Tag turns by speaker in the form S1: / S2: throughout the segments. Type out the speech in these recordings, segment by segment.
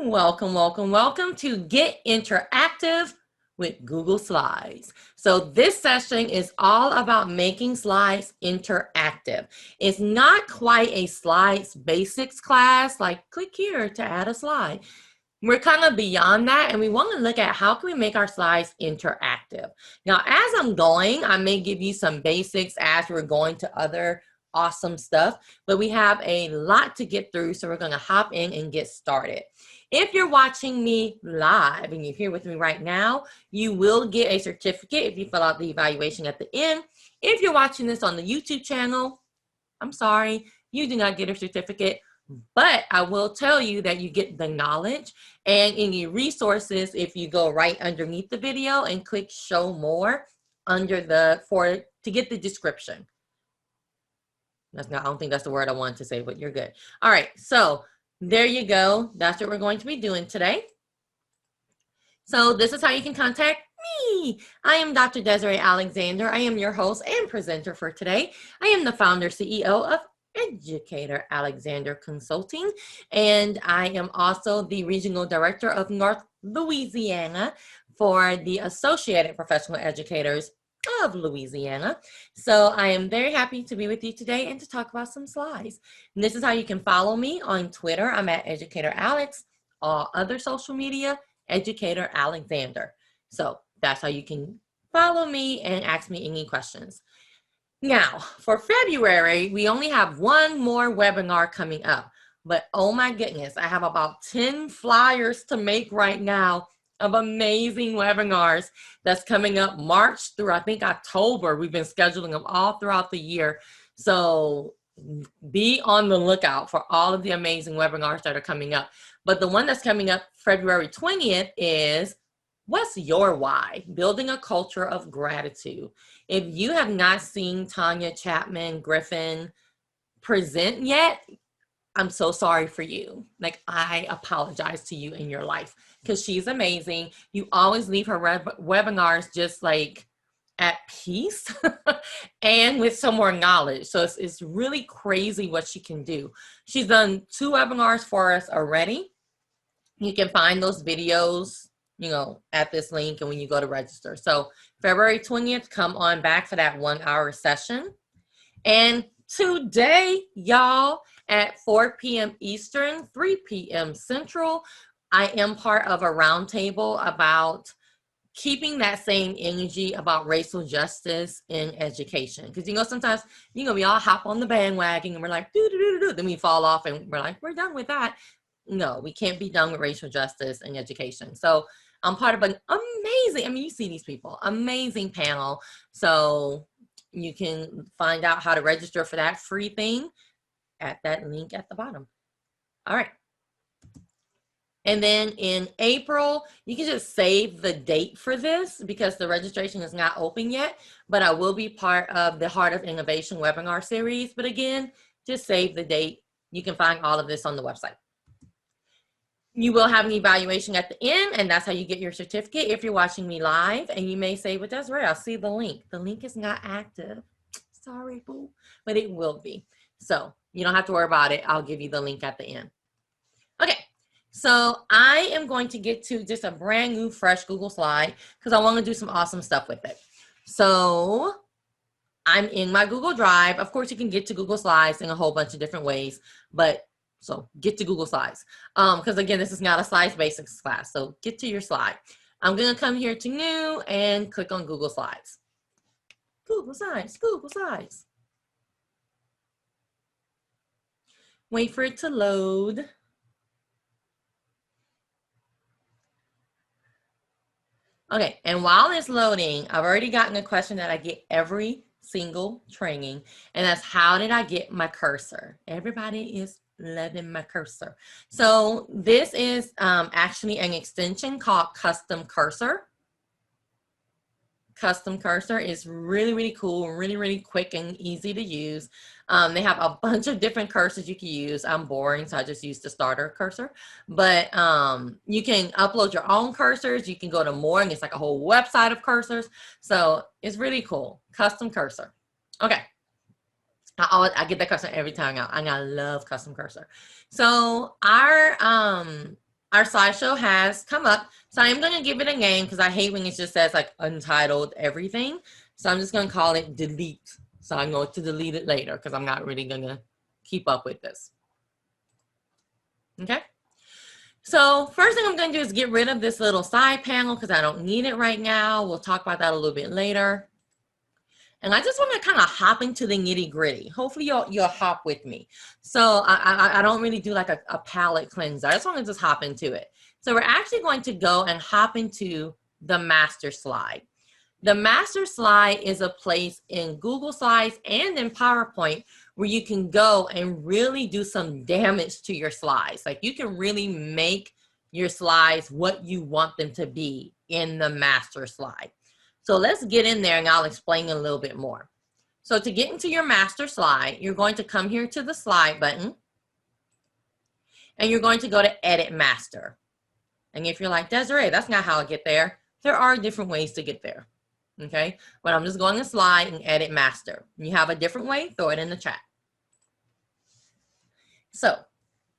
S1: Welcome, welcome, welcome to Get Interactive with Google Slides. So this session is all about making slides interactive. It's not quite a slides basics class, like click here to add a slide. We're kind of beyond that, and we want to look at how can we make our slides interactive. Now, as I'm going, I may give you some basics as we're going to other awesome stuff, but we have a lot to get through, so we're going to hop in and get started. If you're watching me live and you're here with me right now, you will get a certificate if you fill out the evaluation at the end. If you're watching this on the YouTube channel, I'm sorry, you do not get a certificate, but I will tell you that you get the knowledge. And in your resources, if you go right underneath the video and click show more under to get the description. I don't think that's the word I wanted to say, but you're good. All right, so there you go. That's what we're going to be doing today. So this is how you can contact me. I am Dr. Desiree Alexander. I am your host and presenter for today. I am the founder, CEO of Educator Alexander Consulting, and I am also the Regional Director of North Louisiana for the Associated Professional Educators of Louisiana. So I am very happy to be with you today and to talk about some slides. And this is how you can follow me on Twitter. I'm at Educator Alex. All other social media, Educator Alexander. So that's how you can follow me and ask me any questions. Now, for February, we only have one more webinar coming up. But oh my goodness, I have about 10 flyers to make right now of amazing webinars that's coming up March through, I think, October. We've been scheduling them all throughout the year. So be on the lookout for all of the amazing webinars that are coming up. But the one that's coming up February 20th is What's Your Why? Building a Culture of Gratitude. If you have not seen Tanya Chapman Griffin present yet, I'm so sorry for you. Like, I apologize to you in your life because she's amazing. You always leave her webinars just like at peace and with some more knowledge. So it's really crazy what she can do. She's done 2 webinars for us already. You can find those videos, at this link and when you go to register. So February 20th, come on back for that 1-hour session. And today, y'all, at 4 p.m. Eastern, 3 p.m. Central, I am part of a roundtable about keeping that same energy about racial justice in education. Because, sometimes, we all hop on the bandwagon and we're like, do, then we fall off and we're like, we're done with that. No, we can't be done with racial justice in education. So I'm part of an amazing, you see these people, amazing panel. So you can find out how to register for that free thing at that link at the bottom. All right. And then in April, you can just save the date for this because the registration is not open yet, but I will be part of the Heart of Innovation webinar series. But again, just save the date. You can find all of this on the website. You will have an evaluation at the end, and that's how you get your certificate if you're watching me live. And you may say, well, that's right, I'll see the link. The link is not active. Sorry, boo, but it will be. So you don't have to worry about it. I'll give you the link at the end. Okay, so I am going to get to just a brand new, fresh Google slide because I want to do some awesome stuff with it. So I'm in my Google Drive. Of course, you can get to Google Slides in a whole bunch of different ways, but so get to Google Slides. Because again, this is not a Slides Basics class. So get to your slide. I'm going to come here to New and click on Google Slides. Google Slides, Google Slides. Wait for it to load. Okay, and while it's loading, I've already gotten a question that I get every single training, and that's how did I get my cursor? Everybody is loving my cursor. So this is actually an extension called Custom Cursor. Custom Cursor is really, really cool, really, really quick and easy to use. They have a bunch of different cursors you can use. I'm boring, so I just use the starter cursor. But you can upload your own cursors. You can go to more, and it's like a whole website of cursors. So it's really cool. Custom Cursor. Okay. I get that cursor every time. I love Custom Cursor. So our our slideshow has come up. So I'm going to give it a name because I hate when it just says like untitled everything. So I'm just going to call it delete. So I'm going to delete it later because I'm not really going to keep up with this. Okay. So first thing I'm going to do is get rid of this little side panel because I don't need it right now. We'll talk about that a little bit later. And I just want to kind of hop into the nitty gritty. Hopefully you'll hop with me. So I don't really do like a palette cleanser. I just want to just hop into it. So we're actually going to go and hop into the master slide. The master slide is a place in Google Slides and in PowerPoint where you can go and really do some damage to your slides. Like you can really make your slides what you want them to be in the master slide. So let's get in there and I'll explain a little bit more. So to get into your master slide, you're going to come here to the slide button and you're going to go to edit master. And if you're like, Desiree, that's not how I get there. There are different ways to get there. Okay, but I'm just going to slide and edit master. You have a different way, throw it in the chat. So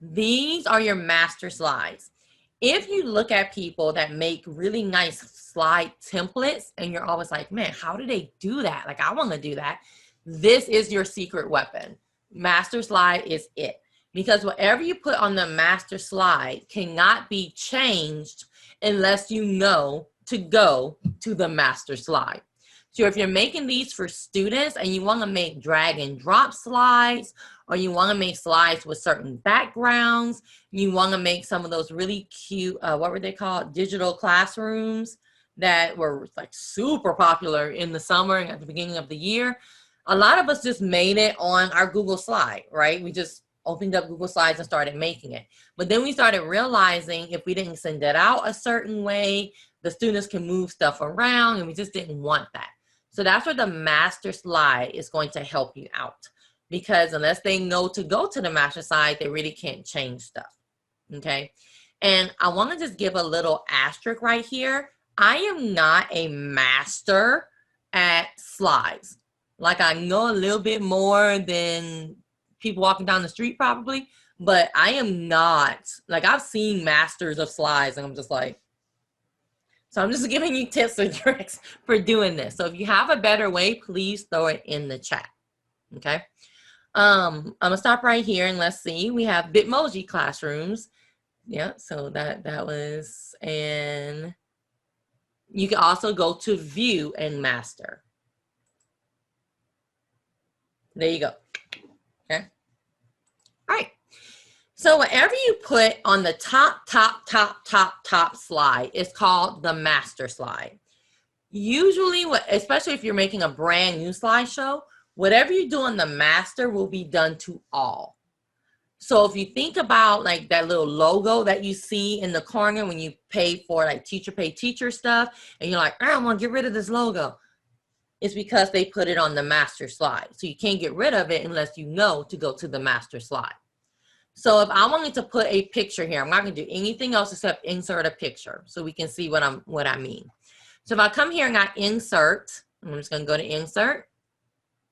S1: these are your master slides. If you look at people that make really nice slide templates and you're always like, man, how do they do that? Like, I want to do that. This is your secret weapon. Master slide is it. Because whatever you put on the master slide cannot be changed unless you know to go to the master slide. So if you're making these for students and you want to make drag and drop slides, or you want to make slides with certain backgrounds, you want to make some of those really cute, what were they called? Digital classrooms that were like super popular in the summer and at the beginning of the year. A lot of us just made it on our Google slide, right? We just opened up Google Slides and started making it. But then we started realizing if we didn't send it out a certain way, the students can move stuff around and we just didn't want that. So that's where the master slide is going to help you out. Because unless they know to go to the master slide, they really can't change stuff, okay? And I want to just give a little asterisk right here. I am not a master at slides. Like I know a little bit more than people walking down the street probably, but I am not, like I've seen masters of slides and I'm just like, so I'm just giving you tips and tricks for doing this. So if you have a better way, please throw it in the chat, okay? I'm gonna stop right here and let's see. We have Bitmoji Classrooms. Yeah, so that was, and you can also go to view and master. There you go. Okay. All right. So whatever you put on the top slide is called the master slide. Usually, especially if you're making a brand new slideshow, whatever you do on the master will be done to all. So if you think about like that little logo that you see in the corner when you pay for like teacher pay teacher stuff, and you're like, I want to get rid of this logo. It's because they put it on the master slide. So you can't get rid of it unless you know to go to the master slide. So if I wanted to put a picture here, I'm not going to do anything else except insert a picture so we can see what I mean. So if I come here and I insert, I'm just going to go to insert,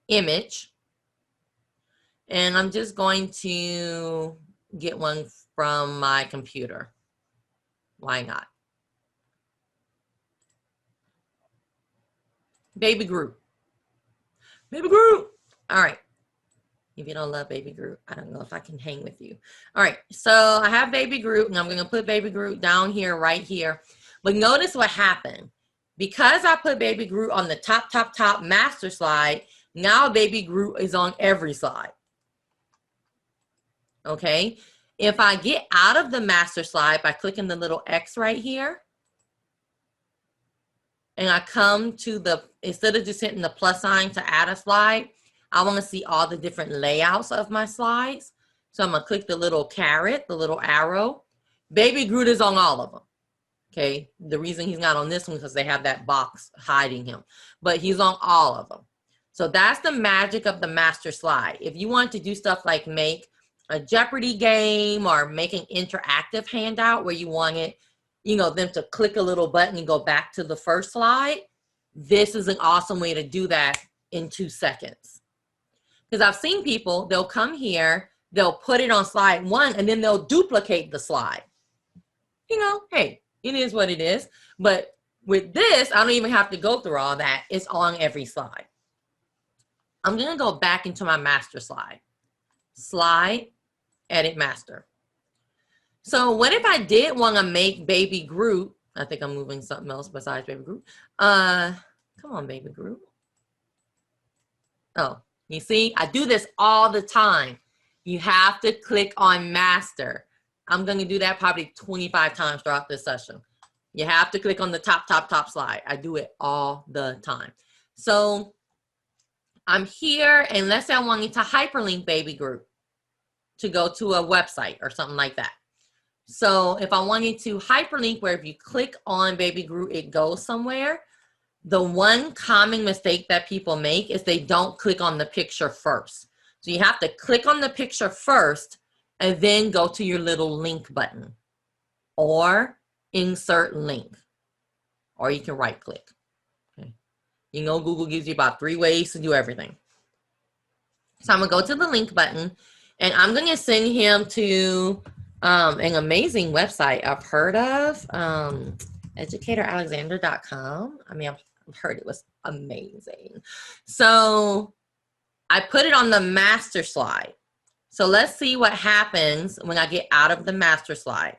S1: image, and I'm just going to get one from my computer. Why not? Baby Groot. Baby Groot. All right. If you don't love Baby Groot, I don't know if I can hang with you. All right. So I have Baby Groot, and I'm going to put Baby Groot down here, right here. But notice what happened. Because I put Baby Groot on the top master slide, now Baby Groot is on every slide. Okay. If I get out of the master slide by clicking the little X right here, and I come to the, instead of just hitting the plus sign to add a slide, I want to see all the different layouts of my slides. So I'm going to click the little caret, the little arrow. Baby Groot is on all of them. Okay. The reason he's not on this one is because they have that box hiding him, but he's on all of them. So that's the magic of the master slide. If you want to do stuff like make a Jeopardy game or make an interactive handout where you want it, you know, them to click a little button and go back to the first slide, this is an awesome way to do that in 2 seconds. Because I've seen people, they'll come here, they'll put it on slide 1, and then they'll duplicate the slide. you know, hey, it is what it is. But with this, I don't even have to go through all that. It's on every slide. I'm going to go back into my master slide. Slide, edit master. So what if I did want to make baby Groot? I think I'm moving something else besides baby Groot. Come on, baby Groot. Oh, you see, I do this all the time. You have to click on master. I'm going to do that probably 25 times throughout this session. You have to click on the top slide. I do it all the time. So I'm here, and let's say I want you to hyperlink baby Groot to go to a website or something like that. So if I wanted to hyperlink where if you click on baby Groot, it goes somewhere. The one common mistake that people make is they don't click on the picture first. So you have to click on the picture first and then go to your little link button or insert link, or you can right click. Okay. You know, Google gives you about 3 ways to do everything. So I'm gonna go to the link button and I'm gonna send him to an amazing website I've heard of, educatoralexander.com. I mean, I've heard it was amazing. So I put it on the master slide. So let's see what happens when I get out of the master slide.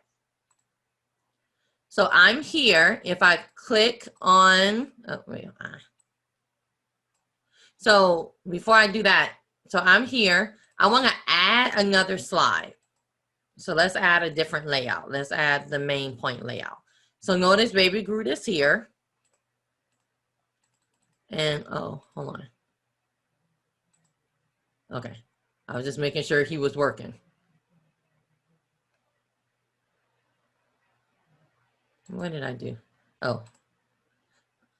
S1: So I'm here. If I click on, oh, wait. So before I do that, so I'm here. I want to add another slide. So let's add a different layout. Let's add the main point layout. So notice baby Groot is here. And, oh, hold on. Okay. I was just making sure he was working. What did I do? Oh,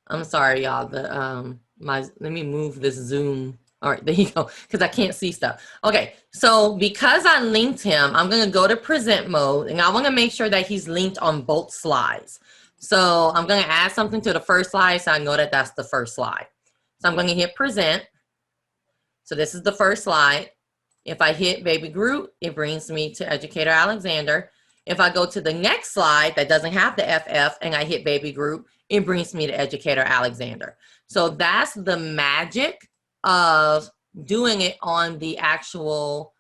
S1: I'm sorry, y'all. Let me move this Zoom. All right, there you go, because I can't see stuff. Okay, so because I linked him, I'm gonna go to present mode, and I wanna make sure that he's linked on both slides. So I'm gonna add something to the first slide so I know that that's the first slide. So I'm gonna hit present. So this is the first slide. If I hit baby Groot, it brings me to Educator Alexander. If I go to the next slide that doesn't have the FF and I hit baby Groot, it brings me to Educator Alexander. So that's the magic of doing it on the actual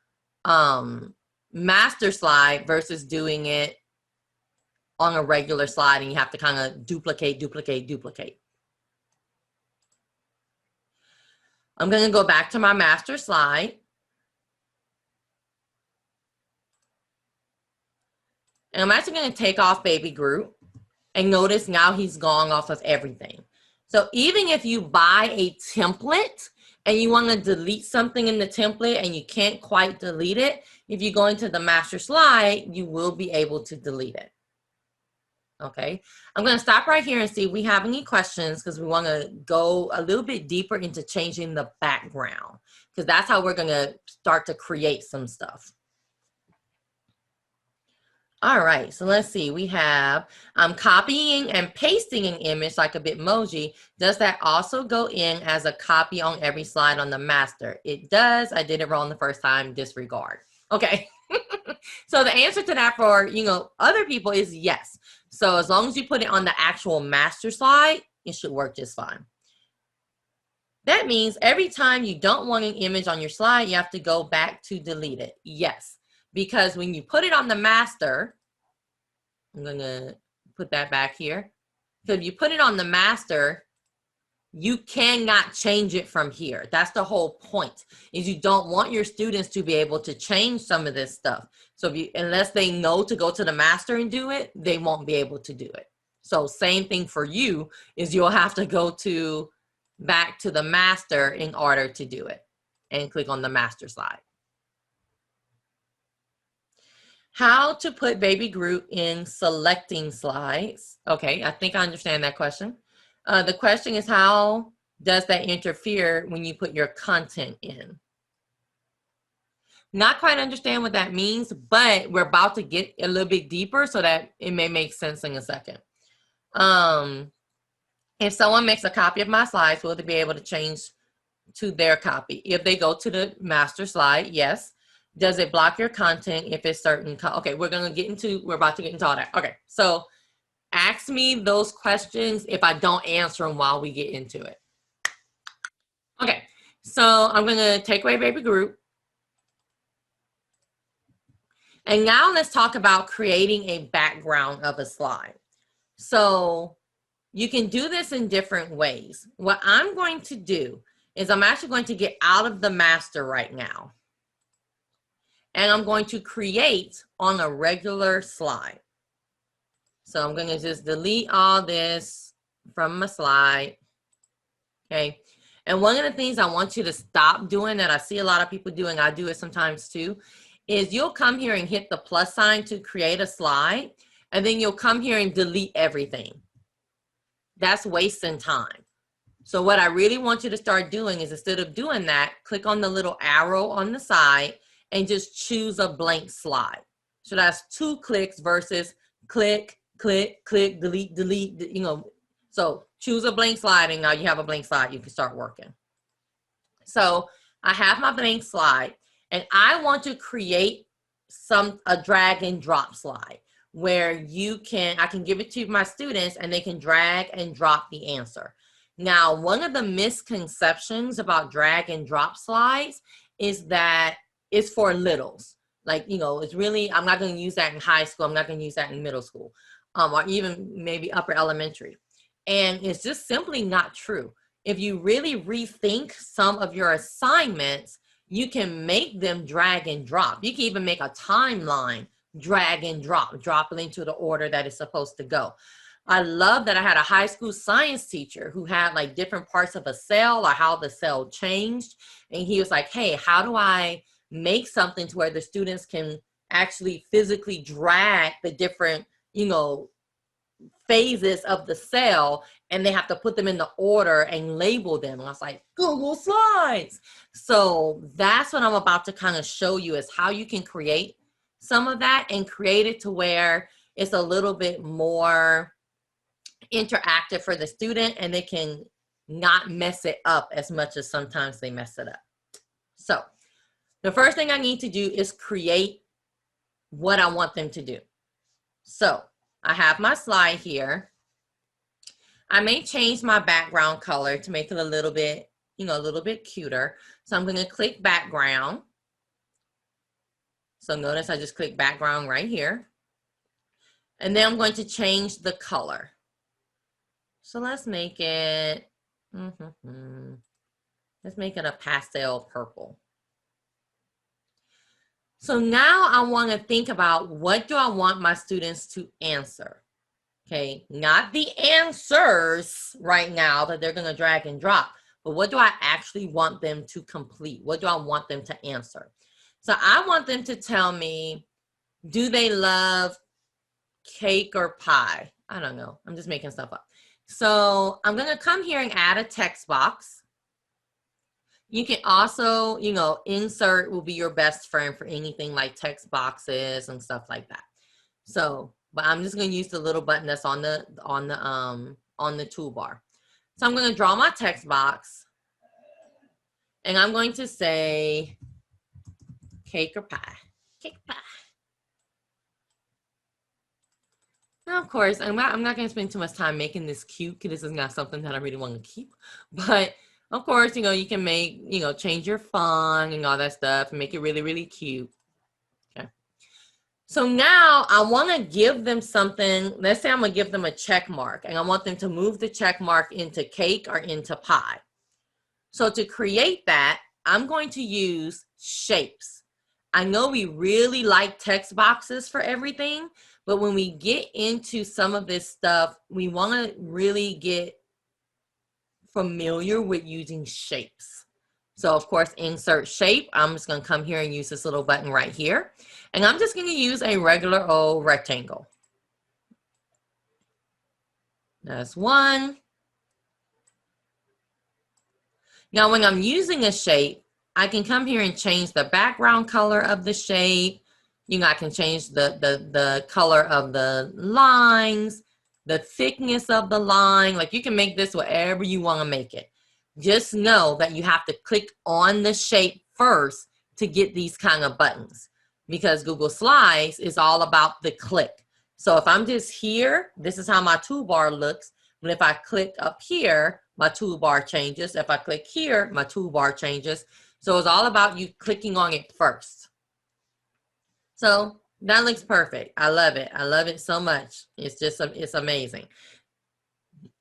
S1: master slide versus doing it on a regular slide, and you have to kind of duplicate. I'm going to go back to my master slide. And I'm actually going to take off baby Groot, and notice now he's gone off of everything. So even if you buy a template and you want to delete something in the template and you can't quite delete it, if you go into the master slide, you will be able to delete it. Okay, I'm going to stop right here and see if we have any questions, because we want to go a little bit deeper into changing the background, because that's how we're going to start to create some stuff. All right, so let's see. We have copying and pasting an image like a Bitmoji. Does that also go in as a copy on every slide on the master? It does. I did it wrong the first time. Disregard. Okay. So the answer to that for, other people is yes. So as long as you put it on the actual master slide, it should work just fine. That means every time you don't want an image on your slide, you have to go back to delete it. Yes. Because when you put it on the master, I'm going to put that back here. So if you put it on the master, you cannot change it from here. That's the whole point, is you don't want your students to be able to change some of this stuff. So unless they know to go to the master and do it, they won't be able to do it. So same thing for you, is you'll have to go back to the master in order to do it, and click on the master slide. How to put baby Groot in selecting slides. Okay, I think I understand that question. The question is, how does that interfere when you put your content in? Not quite understand what that means, but we're about to get a little bit deeper so that it may make sense in a second. If someone makes a copy of my slides, will they be able to change to their copy? If they go to the master slide, yes. Does it block your content if it's certain? Okay, we're about to get into all that. Okay, so ask me those questions if I don't answer them while we get into it. Okay, so I'm gonna take away baby group. And now let's talk about creating a background of a slide. So you can do this in different ways. What I'm going to do is I'm actually going to get out of the master right now. And I'm going to create on a regular slide. So I'm going to just delete all this from my slide. Okay. And one of the things I want you to stop doing that I see a lot of people doing, I do it sometimes too, is you'll come here and hit the plus sign to create a slide, and then you'll come here and delete everything. That's wasting time. So what I really want you to start doing is, instead of doing that, click on the little arrow on the side and just choose a blank slide. So that's 2 clicks versus click, click, click, delete, delete, you know. So choose a blank slide, and now you have a blank slide. You can start working. So I have my blank slide, and I want to create a drag and drop slide where I can give it to my students and they can drag and drop the answer. Now, one of the misconceptions about drag and drop slides is that it's for littles. Like, you know, it's really, I'm not going to use that in high school. I'm not going to use that in middle school, or even maybe upper elementary. And it's just simply not true. If you really rethink some of your assignments, you can make them drag and drop. You can even make a timeline, drag and drop it into the order that it's supposed to go. I love that I had a high school science teacher who had like different parts of a cell or how the cell changed. And he was like, hey, how do I make something to where the students can actually physically drag the different, you know, phases of the cell, and they have to put them in the order and label them. And I was like, Google Slides. So that's what I'm about to kind of show you, is how you can create some of that and create it to where it's a little bit more interactive for the student, and they can not mess it up as much as sometimes they mess it up. So the first thing I need to do is create what I want them to do. So I have my slide here. I may change my background color to make it a little bit, you know, a little bit cuter. So I'm going to click background. So notice I just click background right here. And then I'm going to change the color. So let's make it, let's make it a pastel purple. So now I want to think about, what do I want my students to answer? Okay, not the answers right now that they're going to drag and drop, but what do I actually want them to complete? What do I want them to answer? So I want them to tell me, do they love cake or pie? I don't know. I'm just making stuff up. So I'm going to come here and add a text box. You can also, you know, insert will be your best friend for anything like text boxes and stuff like that. So, but I'm just going to use the little button that's on the toolbar. So I'm going to draw my text box, and I'm going to say cake or pie. Cake pie. Now, of course, I'm not going to spend too much time making this cute, because this is not something that I really want to keep. But of course, you know, you can make, you know, change your font and all that stuff and make it really, really cute. Okay. So now I want to give them something. Let's say I'm going to give them a check mark, and I want them to move the check mark into cake or into pie. So to create that, I'm going to use shapes. I know we really like text boxes for everything, but when we get into some of this stuff, we want to really get familiar with using shapes. So of course, insert shape. I'm just going to come here and use this little button right here. And I'm just going to use a regular old rectangle. That's one. Now, when I'm using a shape, I can come here and change the background color of the shape. You know, I can change the color of the lines, the thickness of the line. Like, you can make this whatever you want to make it. Just know that you have to click on the shape first to get these kind of buttons because Google Slides is all about the click. So if I'm just here, this is how my toolbar looks. But if I click up here, my toolbar changes. If I click here, my toolbar changes. So it's all about you clicking on it first. So that looks perfect. I love it. I love it so much. It's just, it's amazing.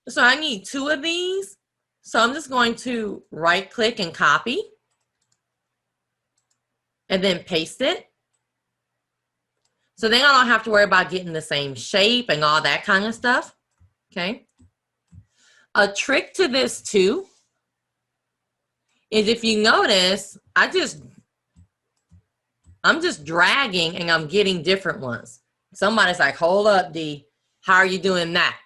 S1: So I need 2 of these. So I'm just going to right click and copy and then paste it. So then I don't have to worry about getting the same shape and all that kind of stuff. Okay. A trick to this too is if you notice, I'm just dragging and I'm getting different ones. Somebody's like, hold up, D, how are you doing that?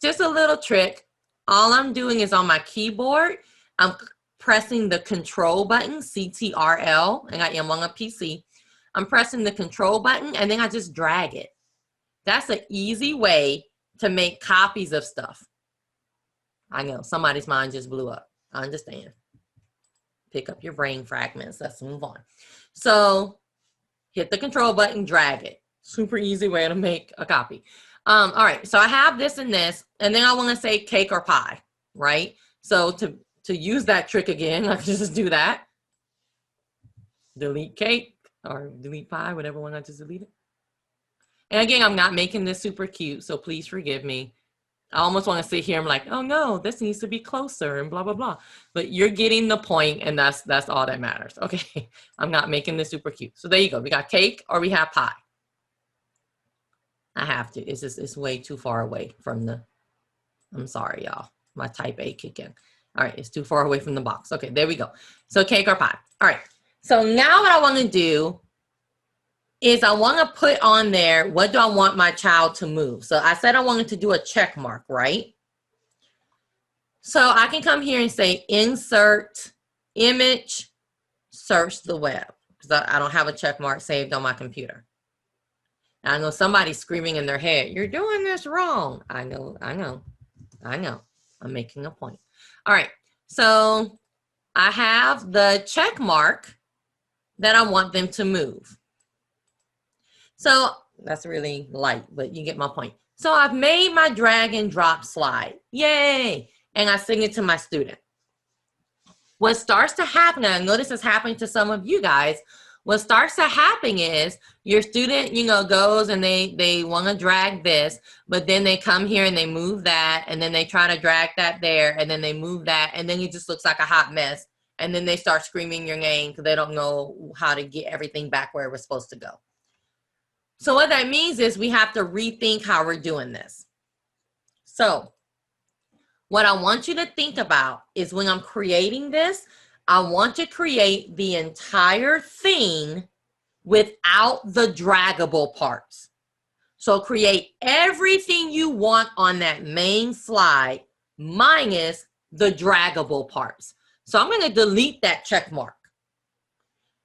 S1: Just a little trick. All I'm doing is on my keyboard, I'm pressing the control button, CTRL, and I am on a PC. I'm pressing the control button and then I just drag it. That's an easy way to make copies of stuff. I know, somebody's mind just blew up. I understand. Pick up your brain fragments. Let's move on. So hit the control button, drag it. Super easy way to make a copy. All right, so I have this and this, and then I want to say cake or pie, right? So to use that trick again, I can just do that. Delete cake or delete pie, whatever one I just deleted. And again, I'm not making this super cute, so please forgive me. I almost want to sit here and I'm like, oh no, this needs to be closer and blah, blah, blah. But you're getting the point, and that's all that matters. Okay, I'm not making this super cute. So there you go. We got cake or we have pie. I have to. It's way too far away from the, I'm sorry, y'all. My type A kick in. All right, it's too far away from the box. Okay, there we go. So cake or pie. All right, so now what I want to do is I want to put on there, what do I want my child to move? So I said I wanted to do a check mark, right? So I can come here and say insert image, search the web, because I don't have a check mark saved on my computer. I know somebody's screaming in their head, you're doing this wrong. I know. I'm making a point. All right, so I have the check mark that I want them to move. So that's really light, but you get my point. So I've made my drag and drop slide. Yay! And I send it to my student. What starts to happen, and I know this is happening to some of you guys, what starts to happen is your student, goes and they want to drag this, but then they come here and they move that, and then they try to drag that there, and then they move that, and then it just looks like a hot mess. And then they start screaming your name because they don't know how to get everything back where it was supposed to go. So what that means is we have to rethink how we're doing this. So what I want you to think about is when I'm creating this, I want to create the entire thing without the draggable parts. So create everything you want on that main slide minus the draggable parts. So I'm going to delete that check mark.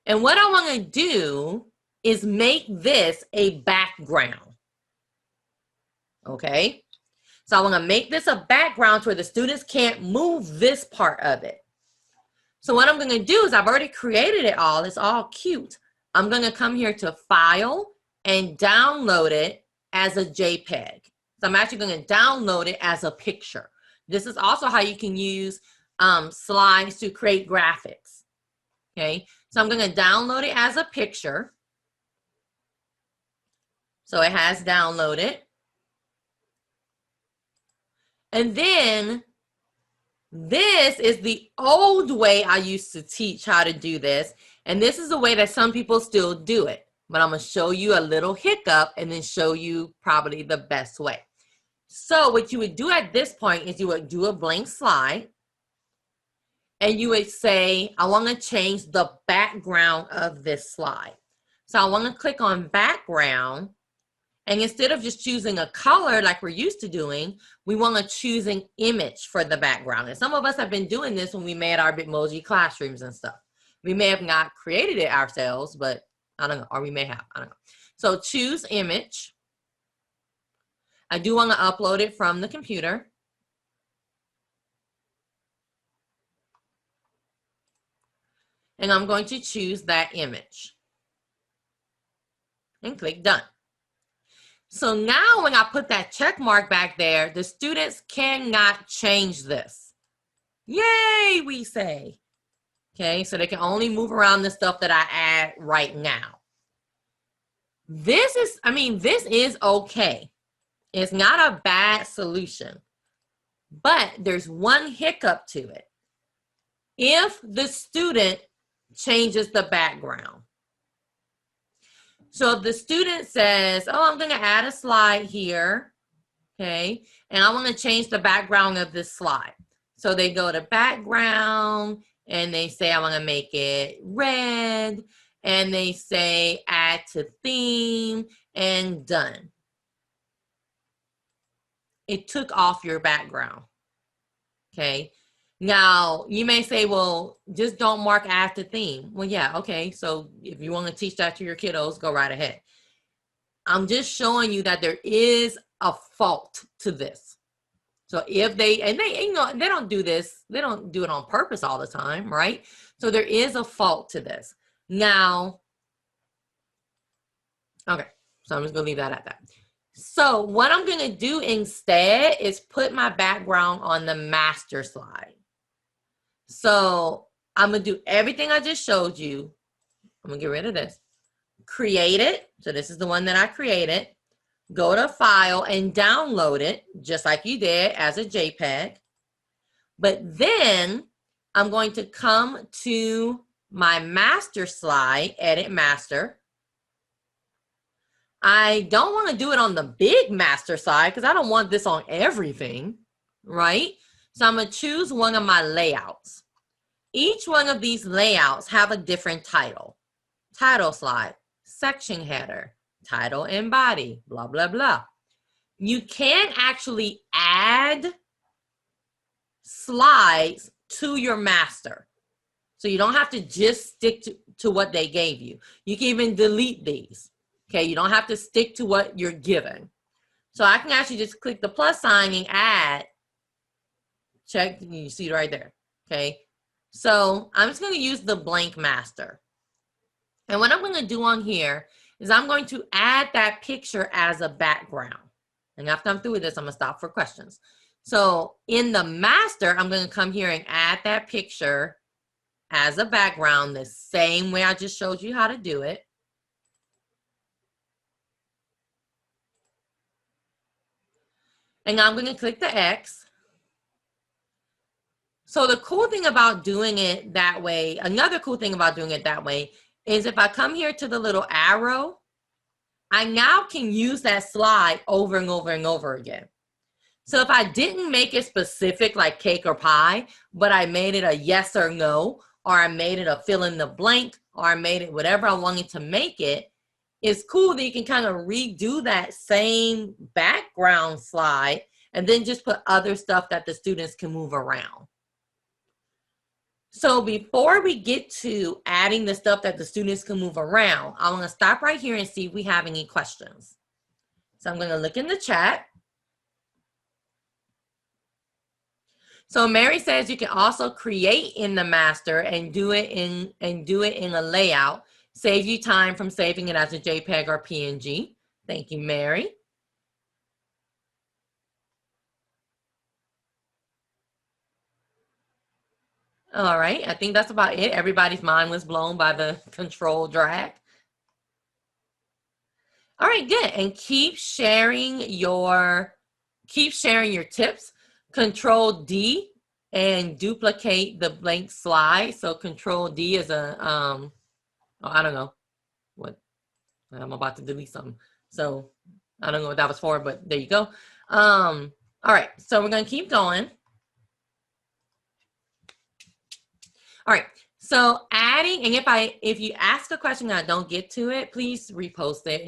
S1: And what I want to do is make this a background. Okay? So I want to make this a background where the students can't move this part of it. So what I'm going to do is I've already created it all. It's all cute. I'm going to come here to File and download it as a JPEG. So I'm actually going to download it as a picture. This is also how you can use slides to create graphics. Okay? So I'm going to download it as a picture. So it has downloaded. And then this is the old way I used to teach how to do this. And this is the way that some people still do it. But I'm going to show you a little hiccup and then show you probably the best way. So what you would do at this point is you would do a blank slide. And you would say, I want to change the background of this slide. So I want to click on background. And instead of just choosing a color like we're used to doing, we want to choose an image for the background. And some of us have been doing this when we made our Bitmoji Classrooms and stuff. We may have not created it ourselves, but I don't know, or we may have, I don't know. So choose image. I do want to upload it from the computer. and I'm going to choose that image and click done. So now when I put that check mark back there, the students cannot change this. Yay, we say. Okay, so they can only move around the stuff that I add right now. This is okay. It's not a bad solution, but there's one hiccup to it. If the student changes the background. So if the student says, oh, I'm going to add a slide here, okay, and I want to change the background of this slide. So they go to background, and they say, I want to make it red, and they say add to theme, and done. It took off your background, okay? Now, you may say, well, just don't mark add to theme. Well, yeah, okay, so if you want to teach that to your kiddos, go right ahead. I'm just showing you that there is a fault to this. So if they don't do this, they don't do it on purpose all the time, right? So there is a fault to this. Now, okay, so I'm just gonna leave that at that. So what I'm gonna do instead is put my background on the master slide. So I'm gonna do everything I just showed you. I'm gonna get rid of this. Create it. So this is the one that I created. Go to File and download it, just like you did as a JPEG. But then I'm going to come to my master slide, Edit Master. I don't want to do it on the big master slide because I don't want this on everything, right? So I'm going to choose one of my layouts. Each one of these layouts have a different title. Title slide, section header, title and body, blah, blah, blah. You can actually add slides to your master. So you don't have to just stick to what they gave you. You can even delete these. Okay, you don't have to stick to what you're given. So I can actually just click the plus sign and add. Check, you see it right there. Okay, so I'm just going to use the blank master. And what I'm going to do on here is I'm going to add that picture as a background. And after I'm through with this, I'm going to stop for questions. So in the master, I'm going to come here and add that picture as a background the same way I just showed you how to do it. And I'm going to click the X. So the cool thing about doing it that way, another cool thing about doing it that way is if I come here to the little arrow, I now can use that slide over and over and over again. So if I didn't make it specific like cake or pie, but I made it a yes or no, or I made it a fill in the blank, or I made it whatever I wanted to make it, it's cool that you can kind of redo that same background slide and then just put other stuff that the students can move around. So before we get to adding the stuff that the students can move around, I want to stop right here and see if we have any questions. So I'm going to look in the chat. So Mary says you can also create in the master and do it in a layout. Save you time from saving it as a JPEG or PNG. Thank you, Mary. All right, I think that's about it. Everybody's mind was blown by the control drag. All right, good. And keep sharing your tips. Control D and duplicate the blank slide. So Control D is a oh, I don't know what I'm about to delete something. So I don't know what that was for, but there you go. All right, so we're gonna keep going. All right, so adding, and if you ask a question and I don't get to it, please repost it.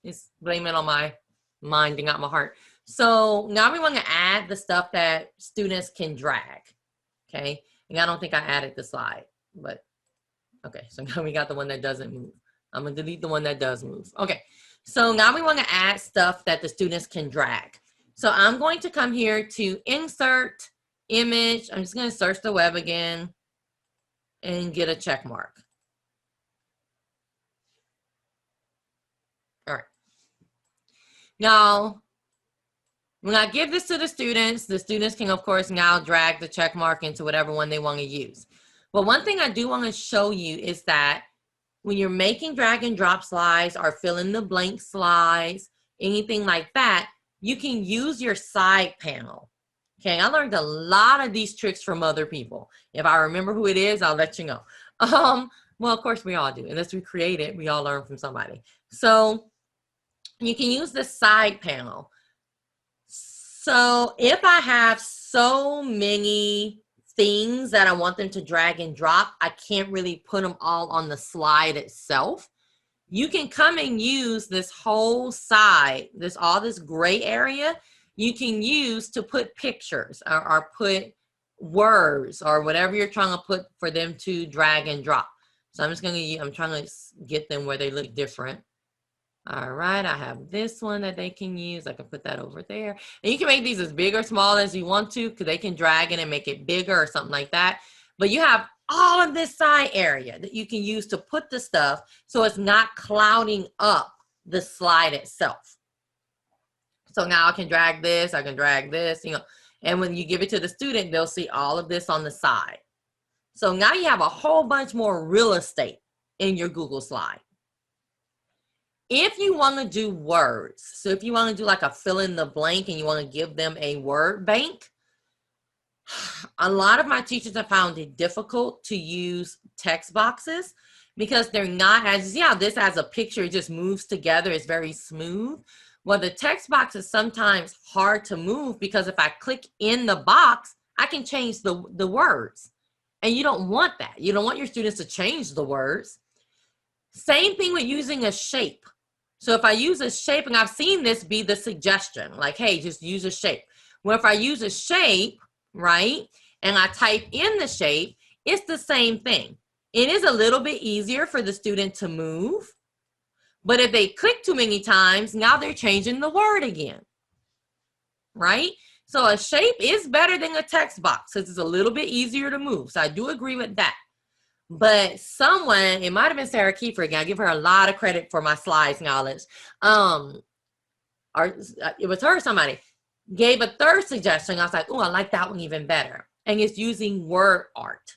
S1: It's blame it on my mind and not my heart. So now we want to add the stuff that students can drag. Okay, and I don't think I added the slide, but okay, so now we got the one that doesn't move. I'm gonna delete the one that does move. Okay, so now we want to add stuff that the students can drag. So I'm going to come here to insert image. I'm just gonna search the web again. and get a check mark. All right. Now, when I give this to the students can, of course, now drag the check mark into whatever one they want to use. But one thing I do want to show you is that when you're making drag and drop slides or fill in the blank slides, anything like that, you can use your side panel. Okay, I learned a lot of these tricks from other people. If I remember who it is, I'll let you know. Well, of course we all do. Unless we create it, we all learn from somebody. So you can use the side panel. So if I have so many things that I want them to drag and drop, I can't really put them all on the slide itself. You can come and use this whole side, all this gray area, you can use to put pictures or put words or whatever you're trying to put for them to drag and drop. So I'm trying to get them where they look different. All right, I have this one that they can use. I can put that over there. And you can make these as big or small as you want to, because they can drag it and make it bigger or something like that. But you have all of this side area that you can use to put the stuff so it's not clouding up the slide itself. So now I can drag this, and when you give it to the student, they'll see all of this on the side. So now you have a whole bunch more real estate in your Google slide. If you want to do words, so if you want to do like a fill in the blank and you want to give them a word bank, a lot of my teachers have found it difficult to use text boxes because they're not as, this as a picture, it just moves together, it's very smooth. Well, the text box is sometimes hard to move because if I click in the box, I can change the words. And you don't want that. You don't want your students to change the words. Same thing with using a shape. So if I use a shape, and I've seen this be the suggestion, like, hey, just use a shape. Well, if I use a shape, right, and I type in the shape, it's the same thing. It is a little bit easier for the student to move, but if they click too many times, now they're changing the word again, right? So a shape is better than a text box because it's a little bit easier to move. So I do agree with that. But someone, it might have been Sarah Kiefer again, I give her a lot of credit for my slides knowledge. Or it was her, somebody gave a third suggestion. I was like, oh, I like that one even better. And it's using word art.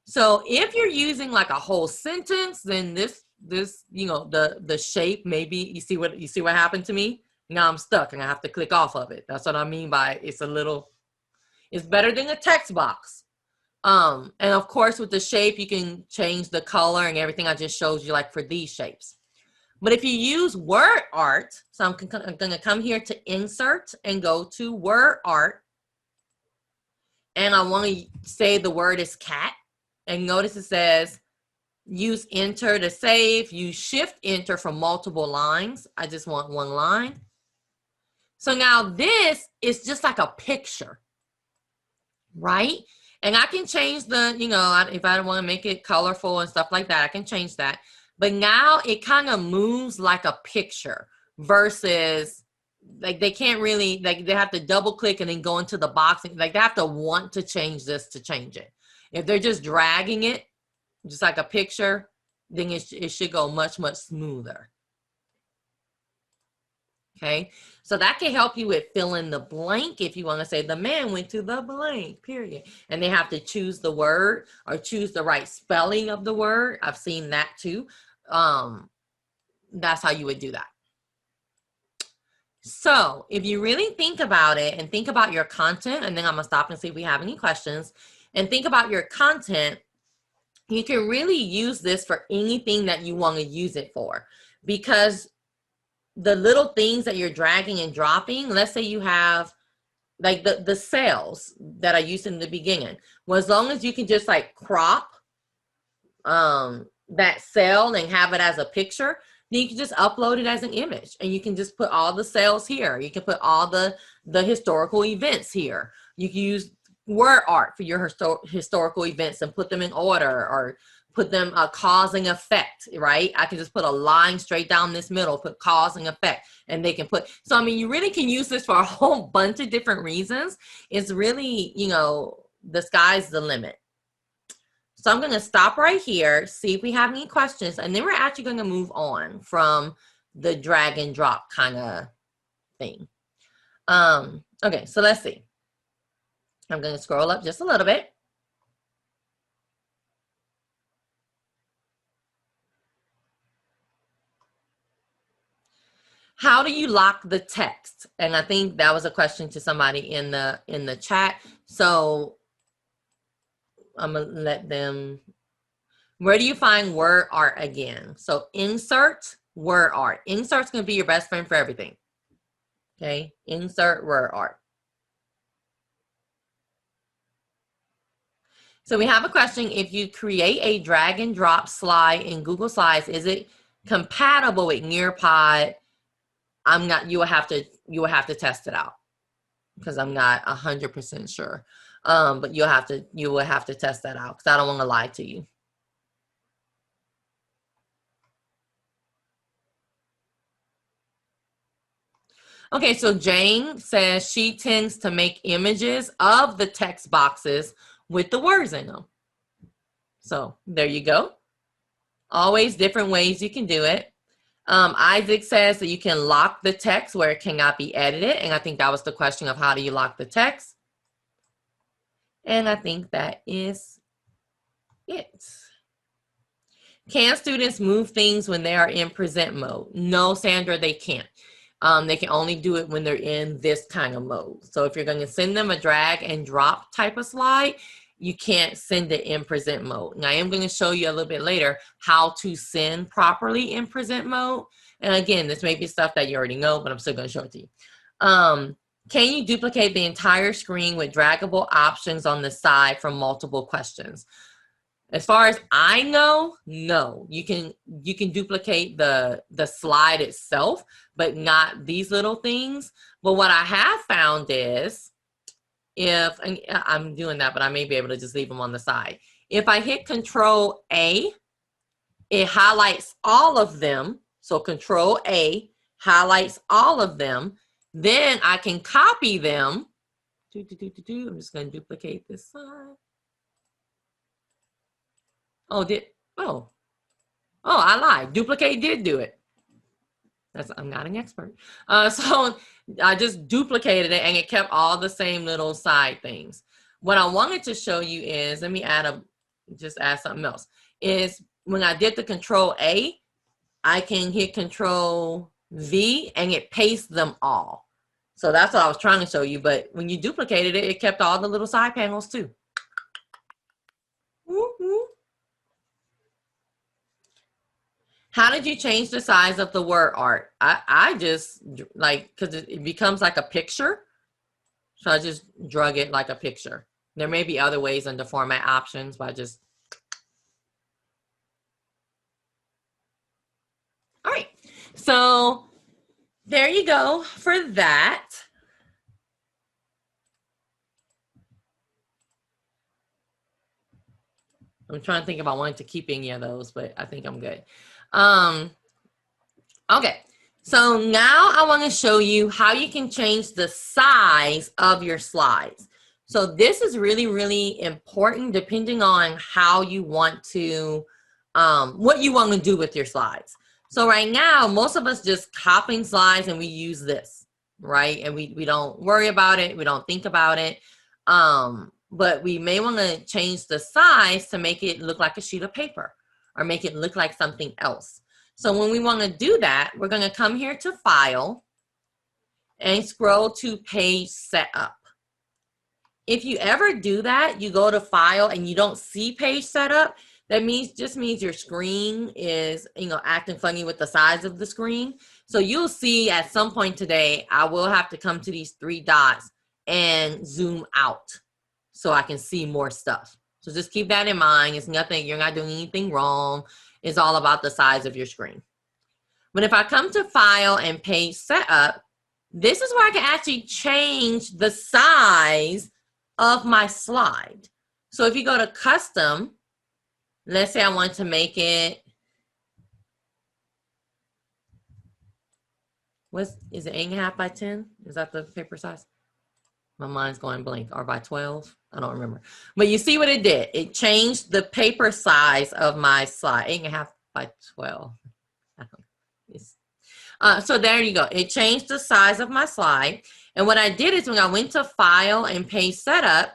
S1: So if you're using like a whole sentence, then this, the shape, maybe you see what happened to me? Now I'm stuck and I have to click off of it. That's what I mean by it's better than a text box. And of course, with the shape, you can change the color and everything I just showed you, like for these shapes. But if you use word art, so I'm going to come here to insert and go to word art. And I want to say the word is cat. And notice it says use enter to save, use shift enter for multiple lines. I just want one line. So now this is just like a picture, right? And I can change the, if I want to make it colorful and stuff like that, I can change that. But now it kind of moves like a picture versus like they can't really, like they have to double click and then go into the box. And, like they have to want to change this to change it. If they're just dragging it, just like a picture, then it should go much, much smoother. Okay, so that can help you with fill in the blank if you want to say the man went to the blank, period. And they have to choose the word or choose the right spelling of the word. I've seen that too. That's how you would do that. So if you really think about it and think about your content, and then I'm going to stop and see if we have any questions, and think about your content, you can really use this for anything that you want to use it for, because the little things that you're dragging and dropping, let's say you have like the cells that I used in the beginning. Well, as long as you can just like crop that cell and have it as a picture, then you can just upload it as an image and you can just put all the cells here. You can put all the historical events here. You can use word art for your historical events and put them in order, or put them a cause and effect, right? I can just put a line straight down this middle, put cause and effect, and they can put, so I mean, you really can use this for a whole bunch of different reasons. It's really, the sky's the limit. So I'm going to stop right here, see if we have any questions, and then we're actually going to move on from the drag and drop kind of thing. Okay, so let's see. I'm going to scroll up just a little bit. How do you lock the text? And I think that was a question to somebody in the chat. So I'm gonna let them. Where do you find word art again? So insert word art. Insert's gonna be your best friend for everything. Okay, insert word art. So we have a question. If you create a drag and drop slide in Google Slides, is it compatible with Nearpod? I'm not. You will have to test it out because I'm not 100% sure. But you will have to test that out because I don't want to lie to you. Okay, so Jane says she tends to make images of the text boxes with the words in them. So there you go. Always different ways you can do it. Isaac says that you can lock the text where it cannot be edited. And I think that was the question of how do you lock the text? And I think that is it. Can students move things when they are in present mode? No, Sandra, they can't. They can only do it when they're in this kind of mode. So if you're going to send them a drag and drop type of slide, you can't send it in present mode. And I am going to show you a little bit later how to send properly in present mode. And again, this may be stuff that you already know, but I'm still going to show it to you. Can you duplicate the entire screen with draggable options on the side from multiple questions? As far as I know, no. You can duplicate the slide itself, but not these little things. But what I have found is, if I'm doing that, but I may be able to just leave them on the side. If I hit Control A, it highlights all of them. So Control A highlights all of them. Then I can copy them. I'm just going to duplicate this side. Oh, I lied. Duplicate did do it. I'm not an expert. So I just duplicated it and it kept all the same little side things. What I wanted to show you is, let me add something else, is when I did the Control A, I can hit Control V and it pastes them all. So that's what I was trying to show you. But when you duplicated it, it kept all the little side panels too. Woo-hoo. How did you change the size of the word art? I just because it becomes like a picture. So I just drug it like a picture. There may be other ways under format options, but I just. All right. So there you go for that. I'm trying to think if I wanted to keep any of those, but I think I'm good. Okay, so now I want to show you how you can change the size of your slides. So this is really, really important depending on how you want to, what you want to do with your slides. So right now, most of us just copying slides and we use this, right? And we don't worry about it. We don't think about it. But we may want to change the size to make it look like a sheet of paper or make it look like something else. So when we want to do that, we're going to come here to File and scroll to Page Setup. If you ever do that, you go to File and you don't see Page Setup, that just means your screen is, acting funny with the size of the screen. So you'll see at some point today, I will have to come to these 3 dots and zoom out so I can see more stuff. So just keep that in mind. It's nothing, you're not doing anything wrong. It's all about the size of your screen. But if I come to File and Page Setup, this is where I can actually change the size of my slide. So if you go to Custom, let's say I want to make it, is it 8.5 by 10? Is that the paper size? My mind's going blank. Or by 12? I don't remember. But you see what it did. It changed the paper size of my slide. 8.5 by 12. I don't know. So there you go. It changed the size of my slide. And what I did is when I went to File and Page Setup,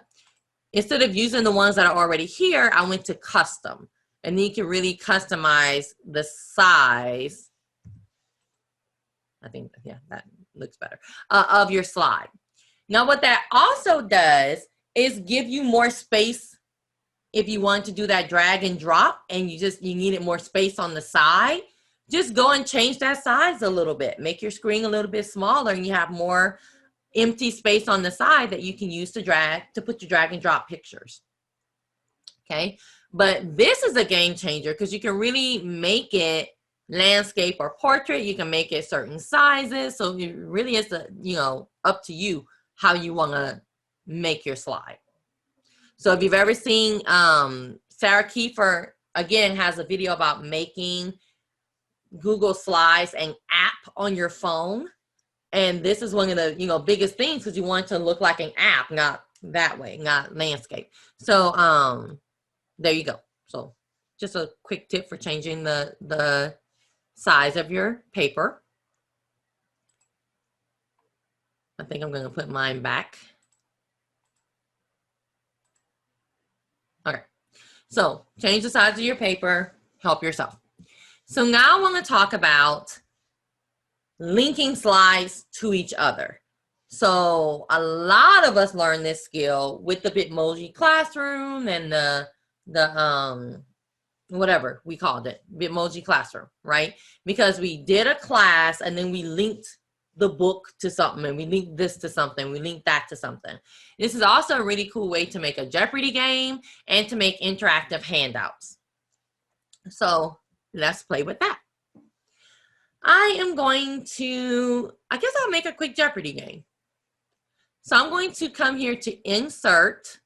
S1: instead of using the ones that are already here, I went to Custom. And then you can really customize the size. I think, yeah, that looks better, of your slide. Now, what that also does is give you more space if you want to do that drag and drop and you needed more space on the side. Just go and change that size a little bit. Make your screen a little bit smaller and you have more empty space on the side that you can use to put your drag and drop pictures. Okay, but this is a game changer because you can really make it landscape or portrait. You can make it certain sizes. So it really is up to you how you want to make your slide. So if you've ever seen Sarah Kiefer, again, has a video about making Google Slides an app on your phone. And this is one of the biggest things because you want it to look like an app, not that way, not landscape. So there you go. So just a quick tip for changing the size of your paper. I think I'm going to put mine back. Okay. So change the size of your paper, help yourself. So now I want to talk about linking slides to each other. So a lot of us learn this skill with the Bitmoji Classroom and the whatever we called it, Bitmoji Classroom, right? Because we did a class and then we linked the book to something and we linked this to something, we linked that to something. This is also a really cool way to make a Jeopardy game and to make interactive handouts. So let's play with that. I am going to, I guess I'll make a quick Jeopardy game. So I'm going to come here to insert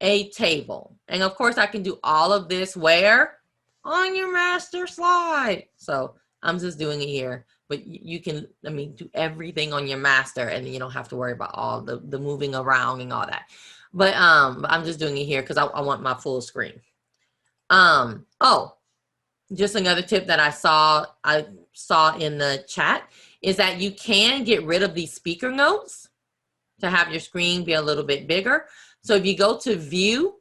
S1: a table. And of course I can do all of this where? On your master slide. So I'm just doing it here, but you can, do everything on your master and then you don't have to worry about all the moving around and all that. But I'm just doing it here because I want my full screen. Oh, just another tip that I saw in the chat is that you can get rid of these speaker notes to have your screen be a little bit bigger. So if you go to view,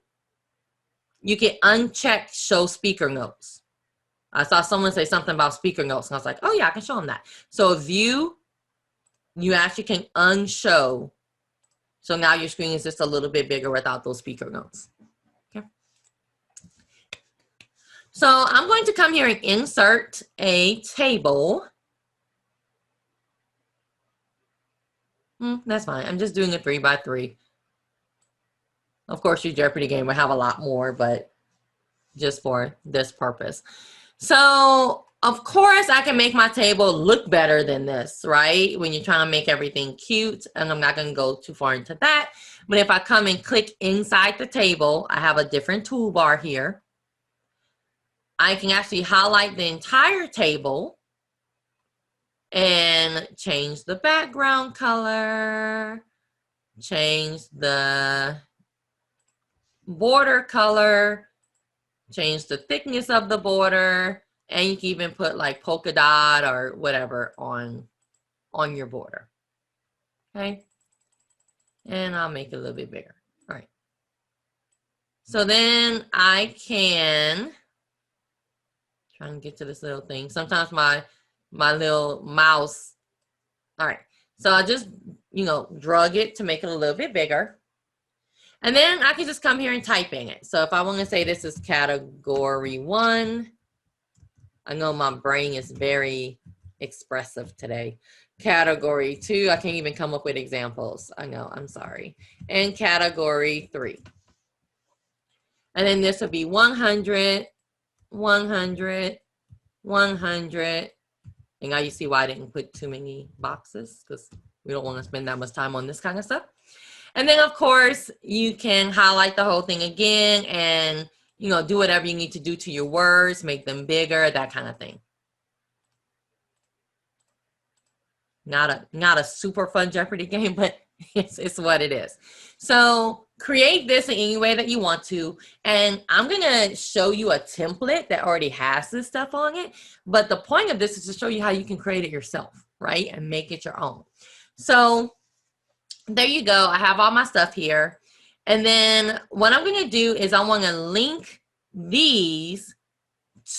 S1: you can uncheck show speaker notes. I saw someone say something about speaker notes and I was like, oh yeah, I can show them that. So view, you actually can unshow. So now your screen is just a little bit bigger without those speaker notes. Okay. So I'm going to come here and insert a table. That's fine. I'm just doing a 3 by 3. Of course, your Jeopardy game will have a lot more, but just for this purpose. So, of course, I can make my table look better than this, right? When you're trying to make everything cute, and I'm not going to go too far into that. But if I come and click inside the table, I have a different toolbar here. I can actually highlight the entire table and change the background color, change the border color, change the thickness of the border, and you can even put like polka dot or whatever on your border. Okay, and I'll make it a little bit bigger. All right, so then I can try and get to this little thing. Sometimes my little mouse. All right, so I just drag it to make it a little bit bigger. And then I can just come here and type in it. So if I want to say this is category 1, I know my brain is very expressive today. Category 2, I can't even come up with examples. I know, I'm sorry. And category 3. And then this would be 100, 100, 100. And now you see why I didn't put too many boxes because we don't want to spend that much time on this kind of stuff. And then, of course, you can highlight the whole thing again and, do whatever you need to do to your words, make them bigger, that kind of thing. Not a super fun Jeopardy game, but it's what it is. So create this in any way that you want to. And I'm going to show you a template that already has this stuff on it. But the point of this is to show you how you can create it yourself, right? And make it your own. So there you go. I have all my stuff here. And then what I'm going to do is I want to link these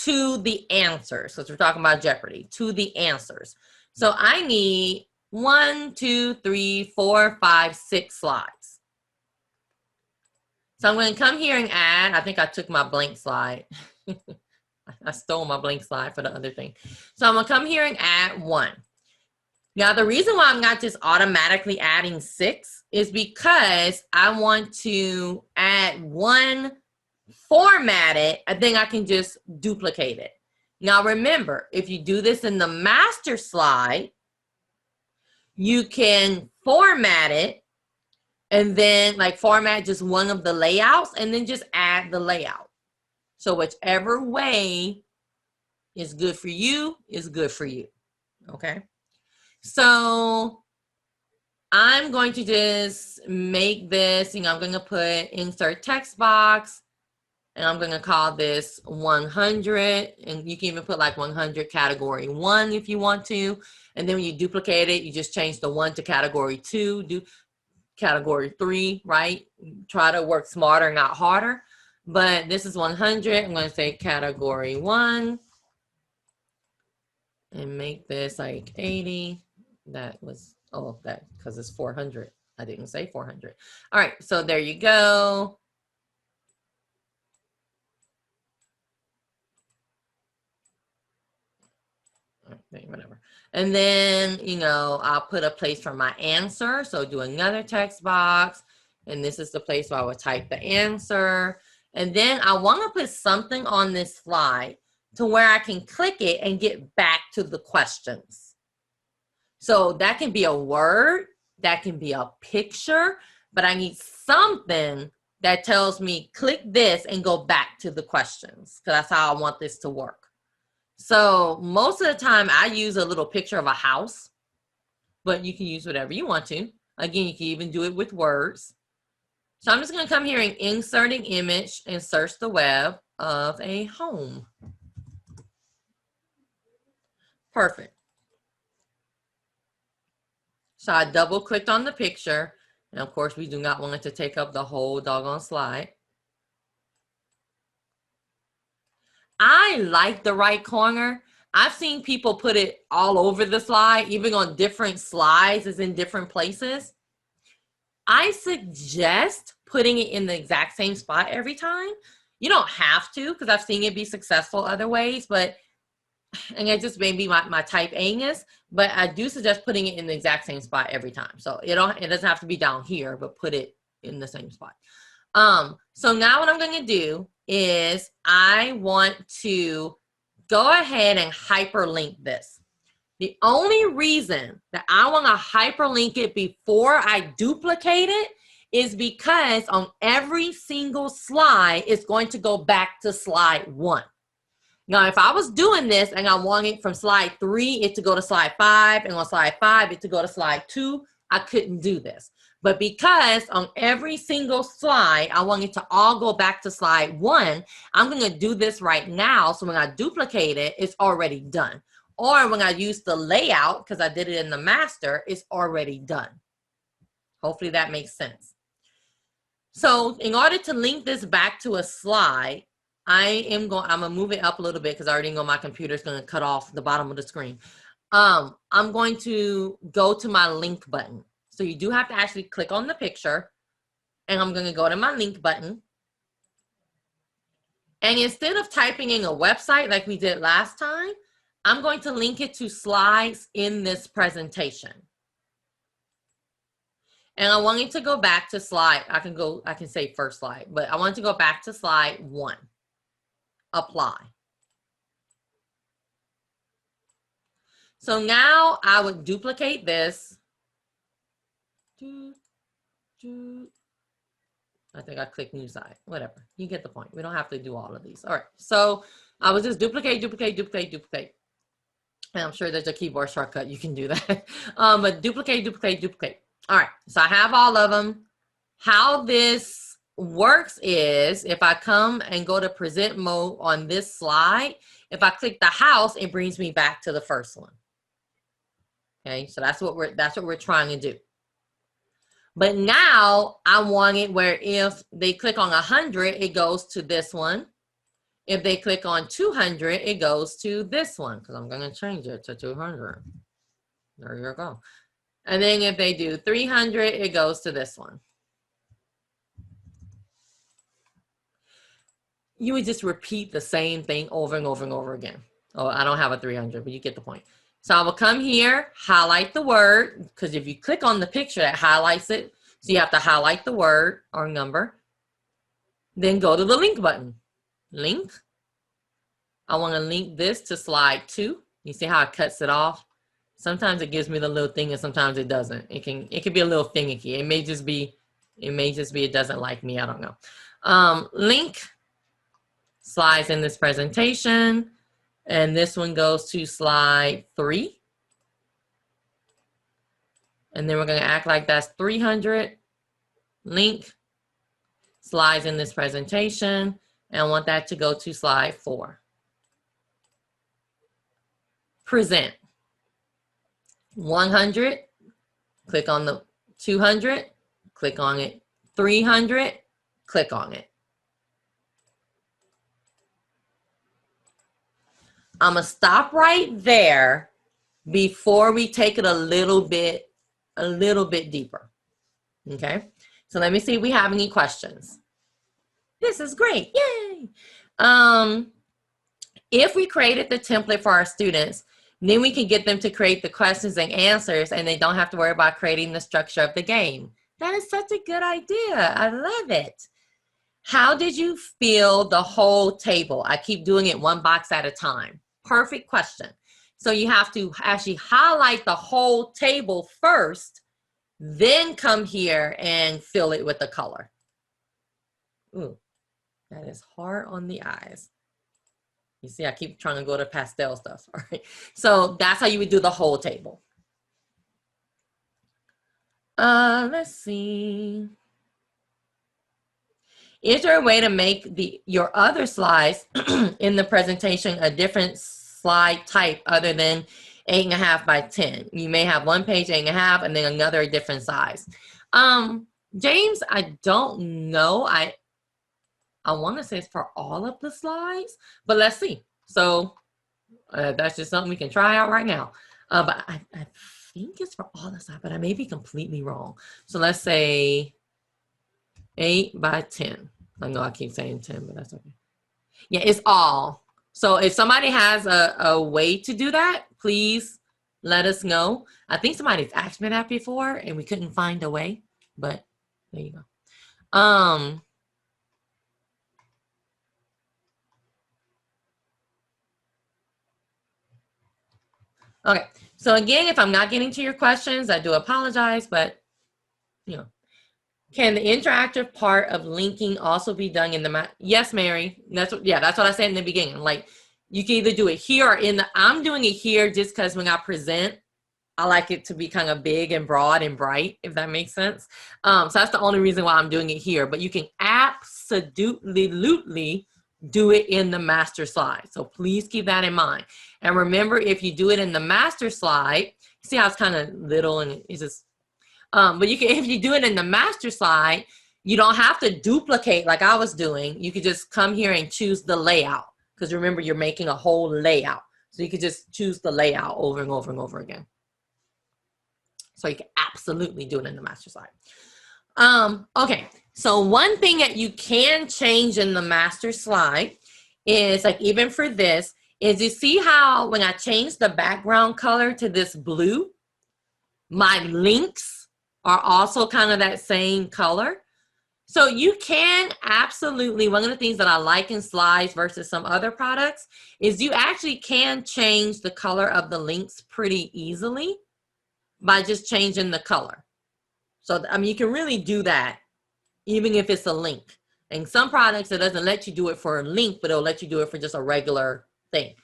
S1: to the answers. So we're talking about Jeopardy, to the answers. So I need 1, 2, 3, 4, 5, 6 slides. So I'm going to come here and add, I think I took my blank slide. I stole my blank slide for the other thing. So I'm going to come here and add 1. Now, the reason why I'm not just automatically adding 6 is because I want to add 1, format it, and then I can just duplicate it. Now, remember, if you do this in the master slide, you can format it, and then like format just one of the layouts and then just add the layout. So whichever way is good for you is good for you. Okay. So I'm going to just make this, I'm going to put insert text box, and I'm going to call this 100. And you can even put like 100 category 1 if you want to. And then when you duplicate it, you just change the 1 to category 2. Do category 3, right? Try to work smarter, not harder. But this is 100. I'm going to say category 1 and make this like 80. That was, oh, that because it's 400. I didn't say 400. All right, so there you go. Okay, whatever. And then, I'll put a place for my answer. So do another text box. And this is the place where I would type the answer. And then I want to put something on this slide to where I can click it and get back to the questions. So that can be a word, that can be a picture, but I need something that tells me click this and go back to the questions, because that's how I want this to work. So most of the time I use a little picture of a house, but you can use whatever you want to. Again, you can even do it with words. So I'm just going to come here and insert an image and search the web of a home. Perfect. So I double clicked on the picture. And of course, we do not want it to take up the whole doggone slide. I like the right corner. I've seen people put it all over the slide, even on different slides, is in different places. I suggest putting it in the exact same spot every time. You don't have to, because I've seen it be successful other ways, but, and it just may be my type A-ness, but I do suggest putting it in the exact same spot every time. So it doesn't have to be down here, but put it in the same spot. So now what I'm going to do is I want to go ahead and hyperlink this. The only reason that I want to hyperlink it before I duplicate it is because on every single slide, it's going to go back to slide 1. Now, if I was doing this and I wanted from slide 3, it to go to slide 5, and on slide 5, it to go to slide 2, I couldn't do this. But because on every single slide, I want it to all go back to slide 1, I'm going to do this right now. So when I duplicate it, it's already done. Or when I use the layout, because I did it in the master, it's already done. Hopefully that makes sense. So in order to link this back to a slide, I'm going to move it up a little bit because I already know my computer is going to cut off the bottom of the screen. I'm going to go to my link button. So you do have to actually click on the picture, and I'm going to go to my link button. And instead of typing in a website like we did last time, I'm going to link it to slides in this presentation. And I want it to go back to slide. I can say first slide, but I want it to go back to slide 1. Apply. So now I would duplicate this. I think I clicked new slide, whatever. You get the point. We don't have to do all of these. All right. So I would just duplicate. And I'm sure there's a keyboard shortcut. You can do that. But duplicate. All right. So I have all of them. how this works is if I come and go to present mode on this slide, if I click the house, it brings me back to the first one. Okay, so that's what we're trying to do. But now I want it where if they click on 100, it goes to this one. If they click on 200, it goes to this one, because I'm going to change it to 200. There you go. And then if they do 300, it goes to this one. You would just repeat the same thing over and over and over again. Oh, I don't have a 300, but you get the point. So I will come here, highlight the word, because if you click on the picture, that highlights it. So you have to highlight the word or number. Then go to the link button. Link. I want to link this to slide 2. You see how it cuts it off? Sometimes it gives me the little thing and sometimes it doesn't. It can be a little finicky. It may just be it doesn't like me. I don't know. Link slides in this presentation. And this one goes to slide 3. And then we're going to act like that's 300. Link slides in this presentation. And I want that to go to slide 4. Present. 100. Click on the 200. Click on it. 300. Click on it. I'm going to stop right there before we take it a little bit deeper. Okay? So let me see if we have any questions. This is great. Yay! If we created the template for our students, then we can get them to create the questions and answers, and they don't have to worry about creating the structure of the game. That is such a good idea. I love it. How did you fill the whole table? I keep doing it one box at a time. Perfect question. So you have to actually highlight the whole table first, then come here and fill it with the color. Ooh, that is hard on the eyes. You see, I keep trying to go to pastel stuff. All right. So that's how you would do the whole table. Let's see. Is there a way to make your other slides in the presentation a different slide type other than 8.5 by 10? You may have one page 8.5 and then another different size. James, I don't know. I want to say it's for all of the slides, but let's see. So that's just something we can try out right now. But I think it's for all the slides, but I may be completely wrong. So let's say 8 by 10. I know I keep saying 10, but that's okay. Yeah, it's all. So if somebody has a way to do that, please let us know. I think somebody's asked me that before and we couldn't find a way, but there you go. Okay, so again, if I'm not getting to your questions, I do apologize, but you know. Can the interactive part of linking also be done in the Yes, Mary. That's what I said in the beginning. Like you can either do it here or in the, I'm doing it here just because when I present, I like it to be kind of big and broad and bright, if that makes sense. So that's the only reason why I'm doing it here, but you can absolutely do it in the master slide. So please keep that in mind. And remember, if you do it in the master slide, see how it's kind of little and it's just, but you can, if you do it in the master slide, you don't have to duplicate like I was doing. You could just come here and choose the layout. Because remember, you're making a whole layout. So you could just choose the layout over and over and over again. So you can absolutely do it in the master slide. Okay, so one thing that you can change in the master slide is like even for this, is you see how when I change the background color to this blue, my links are also kind of that same color. So you can absolutely, one of the things that I like in slides versus some other products is you actually can change the color of the links pretty easily by just changing the color. So, I mean, you can really do that even if it's a link. And some products, it doesn't let you do it for a link, but it'll let you do it for just a regular thing.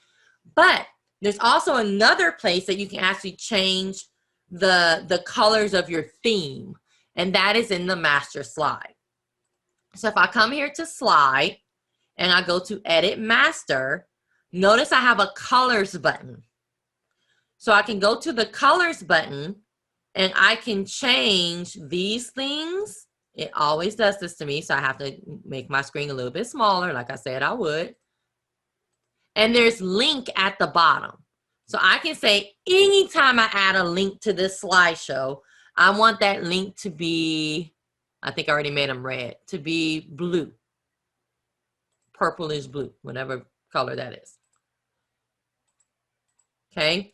S1: But there's also another place that you can actually change the colors of your theme. and that is in the master slide. So if I come here to slide and I go to edit master, notice I have a colors button. So I can go to the colors button and I can change these things. It always does this to me, so I have to make my screen a little bit smaller, like I said I would. And there's link at the bottom. So I can say anytime I add a link to this slideshow, I want that link to be, I think I already made them red, to be blue. Purplish blue, whatever color that is. Okay.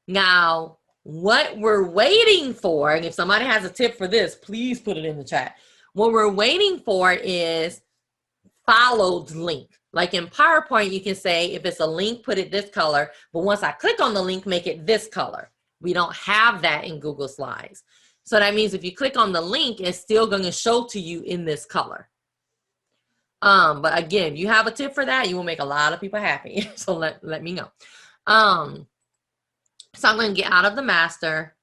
S1: Now, what we're waiting for, and if somebody has a tip for this, please put it in the chat. What we're waiting for is followed link. Like in PowerPoint, you can say if it's a link, put it this color, but once I click on the link, make it this color. We don't have that in Google Slides. So that means if you click on the link, it's still going to show to you in this color. But again, if you have a tip for that, you will make a lot of people happy. So let me know. So I'm going to get out of the master,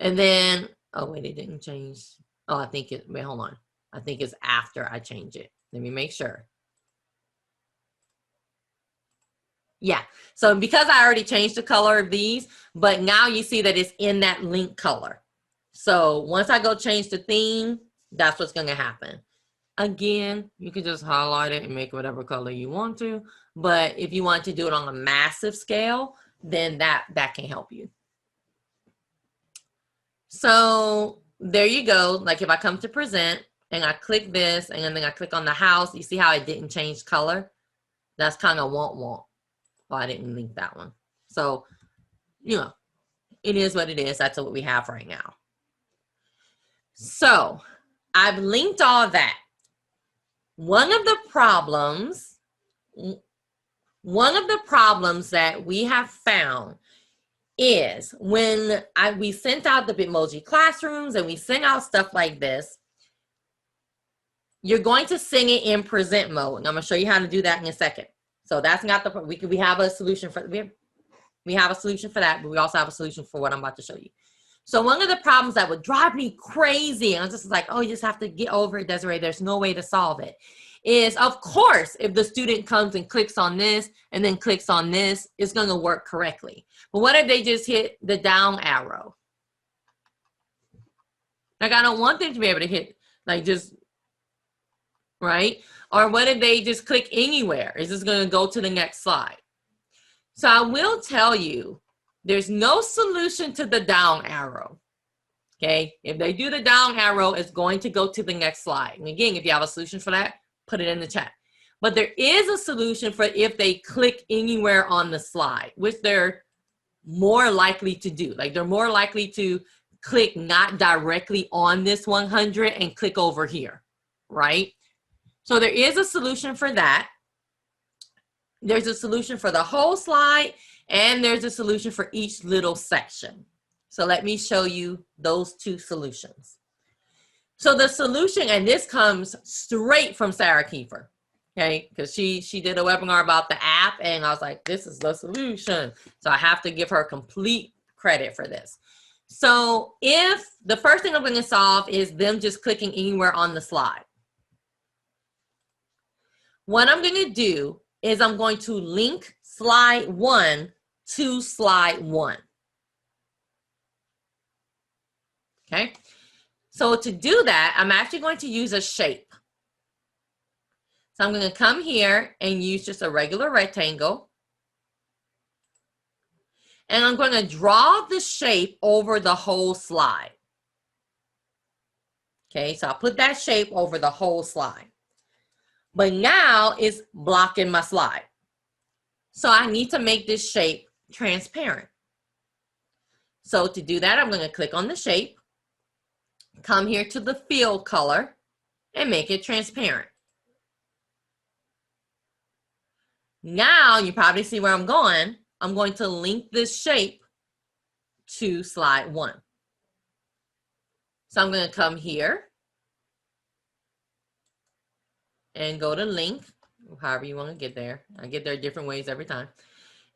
S1: and then, oh wait, it didn't change. Oh, I think it, wait, hold on. I think it's after I change it. Let me make sure. Yeah, so because I already changed the color of these, but now you see that it's in that link color. So once I go change the theme, that's what's going to happen. Again, you can just highlight it and make whatever color you want to, but if you want to do it on a massive scale, then that can help you. So there you go. Like if I come to present and I click this and then I click on the house, you see how it didn't change color? That's kind of want. Well, I didn't link that one. So, you know, it is what it is. That's what we have right now. So I've linked all that. One of the problems that we have found is when we sent out the Bitmoji Classrooms and we send out stuff like this, you're going to sing it in present mode. And I'm going to show you how to do that in a second. So that's not the, we have a solution for, we have a solution for that, but we also have a solution for what I'm about to show you. So one of the problems that would drive me crazy, and I was just like, oh, you just have to get over it, Desiree, there's no way to solve it, is of course, if the student comes and clicks on this and then clicks on this, it's going to work correctly. But what if they just hit the down arrow? Like, I don't want them to be able to hit, like, just, right? Or what if they just click anywhere? Is this going to go to the next slide? So I will tell you, there's no solution to the down arrow. Okay, if they do the down arrow, it's going to go to the next slide. And again, if you have a solution for that, put it in the chat. But there is a solution for if they click anywhere on the slide, which they're more likely to do. Like they're more likely to click not directly on this 100 and click over here, right? So there is a solution for that. There's a solution for the whole slide, and there's a solution for each little section. So let me show you those two solutions. So the solution, and this comes straight from Sarah Kiefer, okay? Because she did a webinar about the app, and I was like, this is the solution. So I have to give her complete credit for this. So if the first thing I'm going to solve is them just clicking anywhere on the slide. What I'm going to do is I'm going to link slide 1 to slide 1. Okay, so to do that, I'm actually going to use a shape. So I'm going to come here and use just a regular rectangle. And I'm going to draw the shape over the whole slide. Okay, so I'll put that shape over the whole slide. But now it's blocking my slide. So I need to make this shape transparent. So to do that, I'm going to click on the shape. Come here to the fill color and make it transparent. Now you probably see where I'm going. I'm going to link this shape to slide 1. So I'm going to come here and go to link, however you want to get there. I get there different ways every time.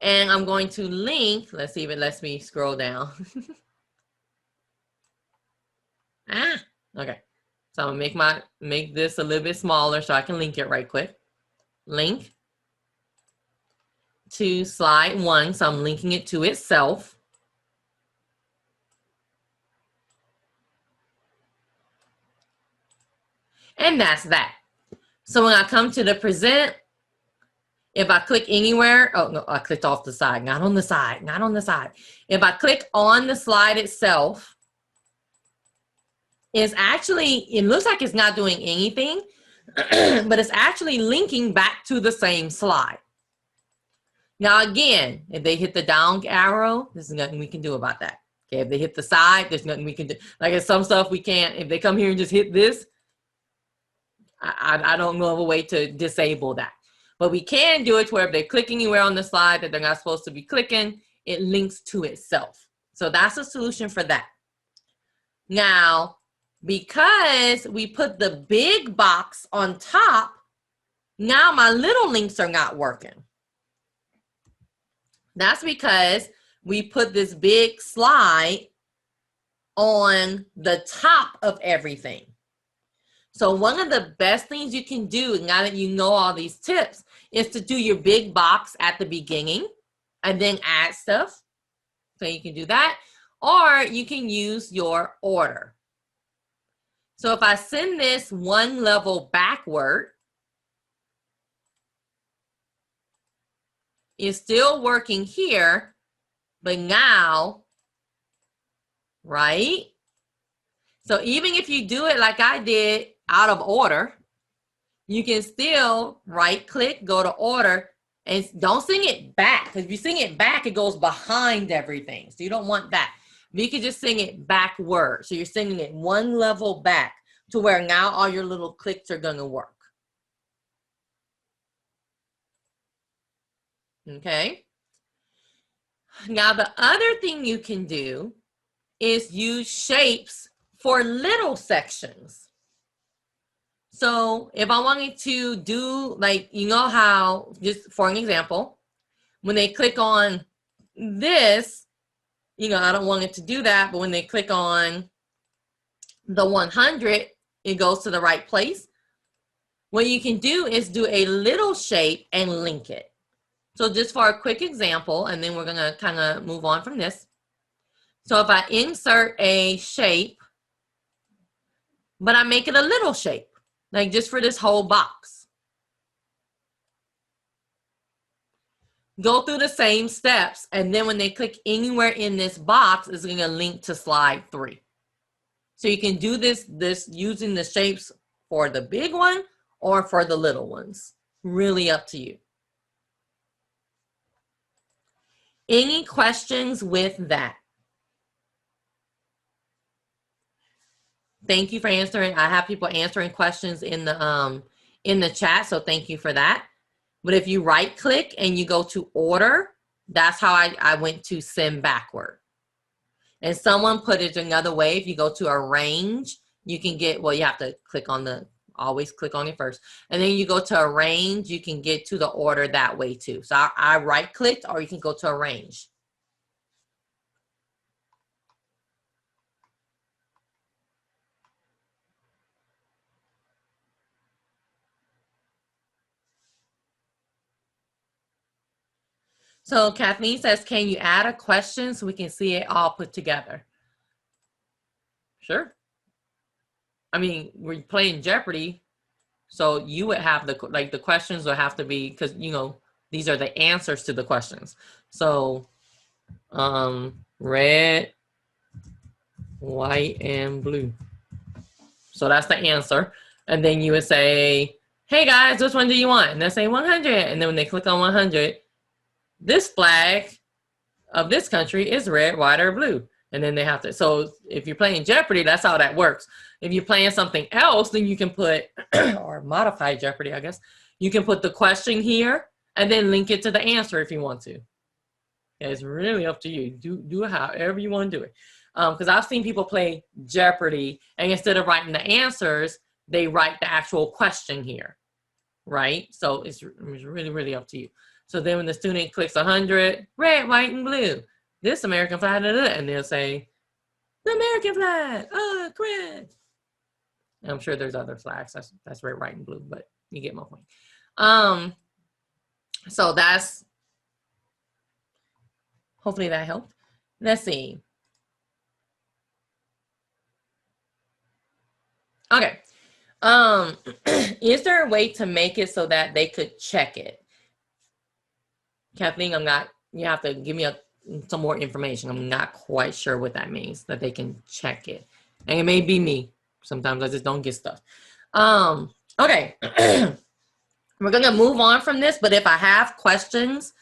S1: And I'm going to link, let's see if it lets me scroll down. Okay, so I'm gonna make this a little bit smaller so I can link it right quick. Link to slide 1, so I'm linking it to itself. And that's that. So when I come to the present, if I click anywhere, oh no, I clicked off the side, not on the side, not on the side. If I click on the slide itself, it's actually, it looks like it's not doing anything, but it's actually linking back to the same slide. Now again, if they hit the down arrow, there's nothing we can do about that. Okay, if they hit the side, there's nothing we can do. Like it's some stuff we can't, if they come here and just hit this, I don't know of a way to disable that. But we can do it to where if they click anywhere on the slide that they're not supposed to be clicking, it links to itself. So that's a solution for that. Now, because we put the big box on top, now my little links are not working. That's because we put this big slide on the top of everything. So one of the best things you can do, now that you know all these tips, is to do your big box at the beginning and then add stuff. So you can do that, or you can use your order. So if I send this one level backward, it's still working here, but now, right? So even if you do it like I did out of order, you can still right click, go to order, and don't sing it back, because if you sing it back, it goes behind everything. So you don't want that. You can just sing it backward. So you're singing it one level back to where now all your little clicks are going to work. Okay. Now the other thing you can do is use shapes for little sections. So if I wanted to do, like, you know how, just for an example, when they click on this, you know, I don't want it to do that, but when they click on the 100, it goes to the right place. What you can do is do a little shape and link it. So just for a quick example, and then we're going to kind of move on from this. So if I insert a shape, but I make it a little shape, like just for this whole box. Go through the same steps, and then when they click anywhere in this box, it's going to link to slide 3. So you can do this using the shapes for the big one or for the little ones. Really up to you. Any questions with that? Thank you for answering. I have people answering questions in the chat, so thank you for that. But if you right click and you go to order, that's how I went to send backward. And someone put it another way. If you go to arrange, you can get, well, you have to click on always click on it first. And then you go to arrange, you can get to the order that way too. So I right clicked, or you can go to arrange. So Kathleen says, can you add a question so we can see it all put together? Sure. I mean, we're playing Jeopardy, so you would have the questions would have to be, because, you know, these are the answers to the questions. So red, white, and blue. So that's the answer. And then you would say, hey guys, which one do you want? And they say 100. And then when they click on 100, this flag of this country is red, white, or blue. And then they have to, so if you're playing Jeopardy, that's how that works. If you're playing something else, then you can put, or modified Jeopardy, I guess, you can put the question here and then link it to the answer if you want to. It's really up to you. Do it however you want to do it. Because I've seen people play Jeopardy, and instead of writing the answers, they write the actual question here, right? So it's really, really up to you. So then when the student clicks 100, red, white, and blue, this American flag, and they'll say, the American flag, correct. And I'm sure there's other flags. That's red, white, and blue, but you get my point. So that's, hopefully that helped. Let's see. Okay. Is there a way to make it so that they could check it? Kathleen, you have to give me some more information. I'm not quite sure what that means, that they can check it. And it may be me. Sometimes I just don't get stuff. Okay. We're going to move on from this, but if I have questions,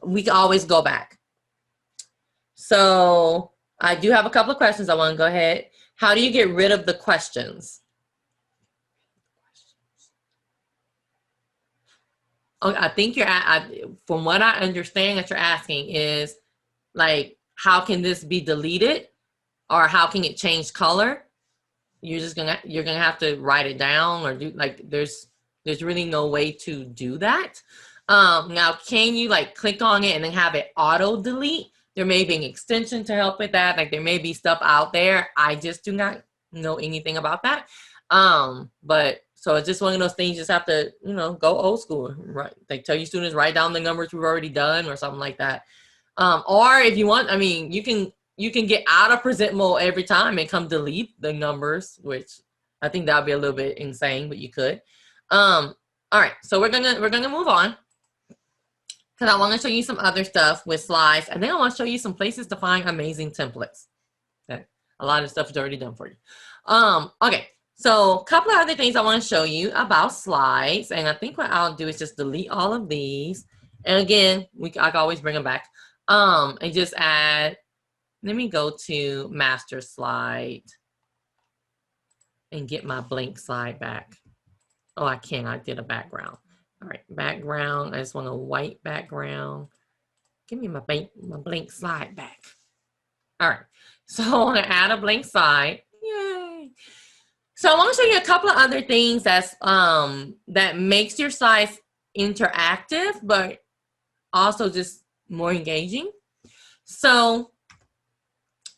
S1: we can always go back. So I do have a couple of questions. I want to go ahead. How do you get rid of the questions? Okay, I think from what I understand that you're asking is like, how can this be deleted, or how can it change color? You're gonna have to write it down, or do like there's really no way to do that. Now, can you like click on it and then have it auto delete? There may be an extension to help with that. Like there may be stuff out there. I just do not know anything about that. But so it's just one of those things. You just have to, go old school, right? They tell you students write down the numbers we've already done or something like that. Or if you want, I mean, you can get out of present mode every time and come delete the numbers, which I think that would be a little bit insane, but you could. All right, so we're gonna move on, because I want to show you some other stuff with slides, and then I want to show you some places to find amazing templates. Okay, a lot of stuff is already done for you. Okay, so a couple of other things I want to show you about slides, and I think what I'll do is just delete all of these, and again, I can always bring them back, and just add. Let me go to master slide and get my blank slide back. Oh, I can. I did a background. All right, background. I just want a white background. Give me my blank slide back. All right, so I want to add a blank slide. Yay! So I want to show you a couple of other things that's that makes your slides interactive, but also just more engaging. So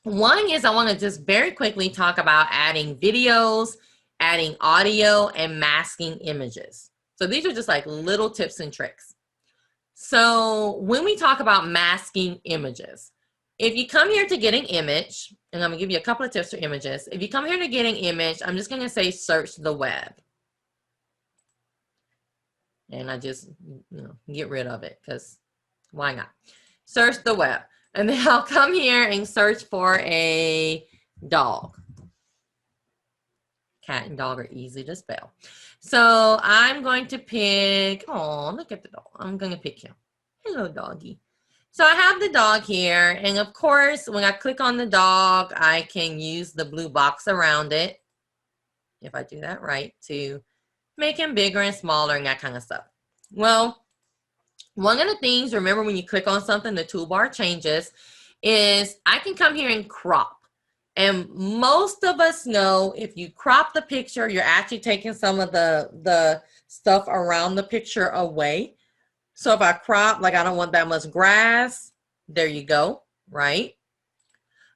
S1: one is I want to just very quickly talk about adding videos, adding audio, and masking images. So these are just like little tips and tricks. So when we talk about masking images, if you come here to get an image, and I'm going to give you a couple of tips for images. If you come here to get an image, I'm just going to say search the web. And I just, get rid of it, because why not? Search the web. And then I'll come here and search for a dog. Cat and dog are easy to spell. So I'm going to pick, oh, look at the dog. I'm going to pick him. Hello, doggy. So I have the dog here. And of course, when I click on the dog, I can use the blue box around it, if I do that right, to make him bigger and smaller and that kind of stuff. Well, one of the things, remember when you click on something, the toolbar changes, is I can come here and crop. And most of us know if you crop the picture, you're actually taking some of the stuff around the picture away. So if I crop, like I don't want that much grass, there you go, right?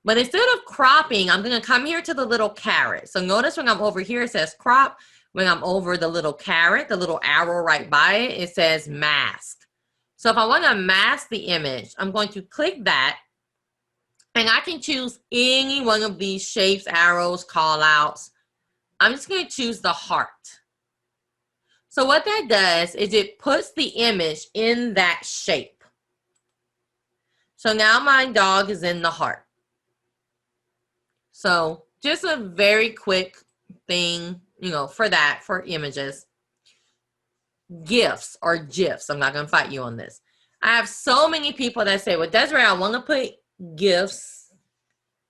S1: But instead of cropping, I'm going to come here to the little caret. So notice when I'm over here, it says crop. When I'm over the little caret, the little arrow right by it, it says mask. So if I want to mask the image, I'm going to click that, and I can choose any one of these shapes, arrows, call outs. I'm just going to choose the heart. So what that does is it puts the image in that shape. So now my dog is in the heart. So just a very quick thing, for images. GIFs or GIFs. I'm not going to fight you on this. I have so many people that say, well, Desiree, I want to put GIFs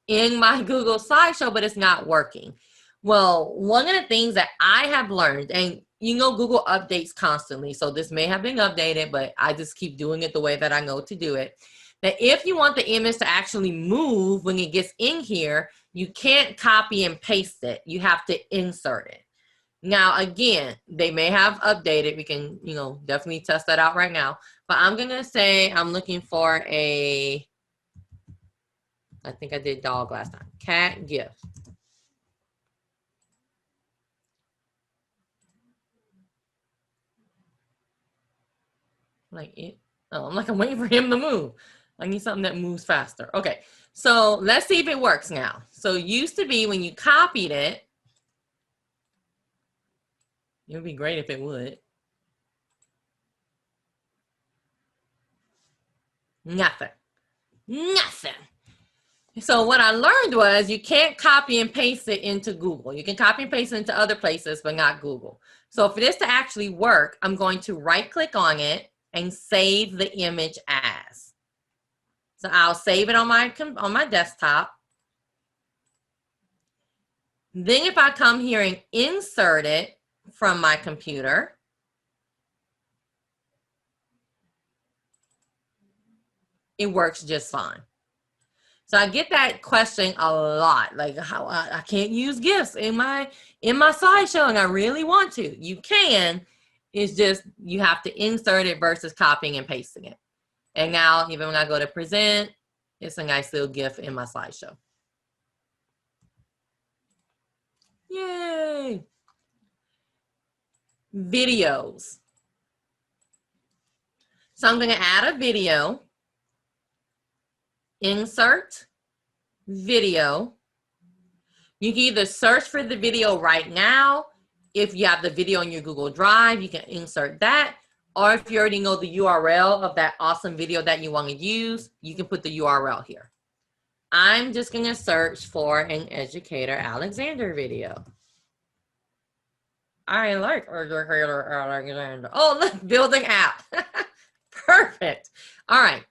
S1: in my Google Slideshow, but it's not working. Well, one of the things that I have learned, and Google updates constantly, so this may have been updated, but I just keep doing it the way that I know to do it, that if you want the image to actually move when it gets in here, you can't copy and paste it. You have to insert it. Now, again, they may have updated. We can, definitely test that out right now. But I'm going to say I'm looking for I think I did dog last time. Cat GIF. like it. Oh, I'm waiting for him to move. I need something that moves faster. Okay, so let's see if it works now. So it used to be when you copied it, it would be great if it would. Nothing. Nothing. So what I learned was you can't copy and paste it into Google. You can copy and paste it into other places, but not Google. So for this to actually work, I'm going to right click on it and save the image as. So I'll save it on my desktop. Then if I come here and insert it from my computer, it works just fine. So I get that question a lot, like how I can't use GIFs in my slideshow, and I really want to. You can, it's just you have to insert it versus copying and pasting it. And now even when I go to present, it's a nice little GIF in my slideshow. Yay! Videos. So I'm going to add a video. Insert video. You can either search for the video right now. If you have the video in your Google Drive, you can insert that. Or if you already know the URL of that awesome video that you want to use, you can put the URL here. I'm just going to search for an Educator Alexander video. I like Educator Alexander. Oh, look, building app. Perfect. All right.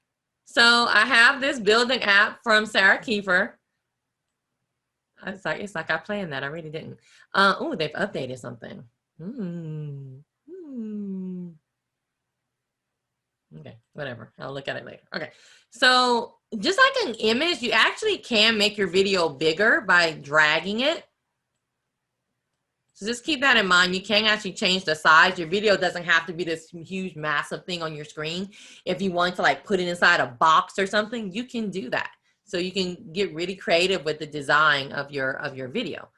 S1: So I have this building app from Sarah Kiefer. It's like I planned that. I really didn't. Oh, they've updated something. Okay, whatever. I'll look at it later. Okay. So just like an image, you actually can make your video bigger by dragging it. So just keep that in mind. You can actually change the size. Your video doesn't have to be this huge, massive thing on your screen. If you want to like put it inside a box or something, you can do that. So you can get really creative with the design of your video.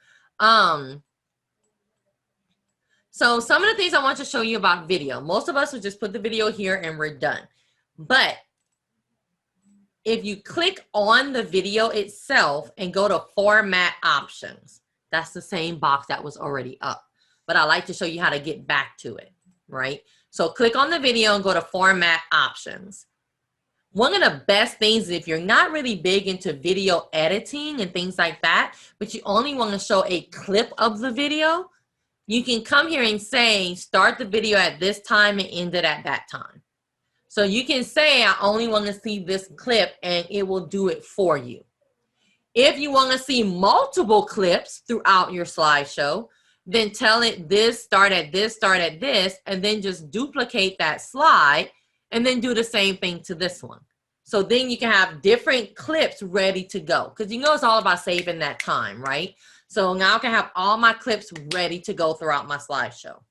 S1: So some of the things I want to show you about video. Most of us would just put the video here and we're done. But if you click on the video itself and go to format options, that's the same box that was already up. But I like to show you how to get back to it, right? So click on the video and go to format options. One of the best things is if you're not really big into video editing and things like that, but you only want to show a clip of the video, you can come here and say, start the video at this time and end it at that time. So you can say, I only want to see this clip, and it will do it for you. If you want to see multiple clips throughout your slideshow, then tell it this, start at this, and then just duplicate that slide and then do the same thing to this one. So then you can have different clips ready to go, because you know it's all about saving that time, right? So now I can have all my clips ready to go throughout my slideshow.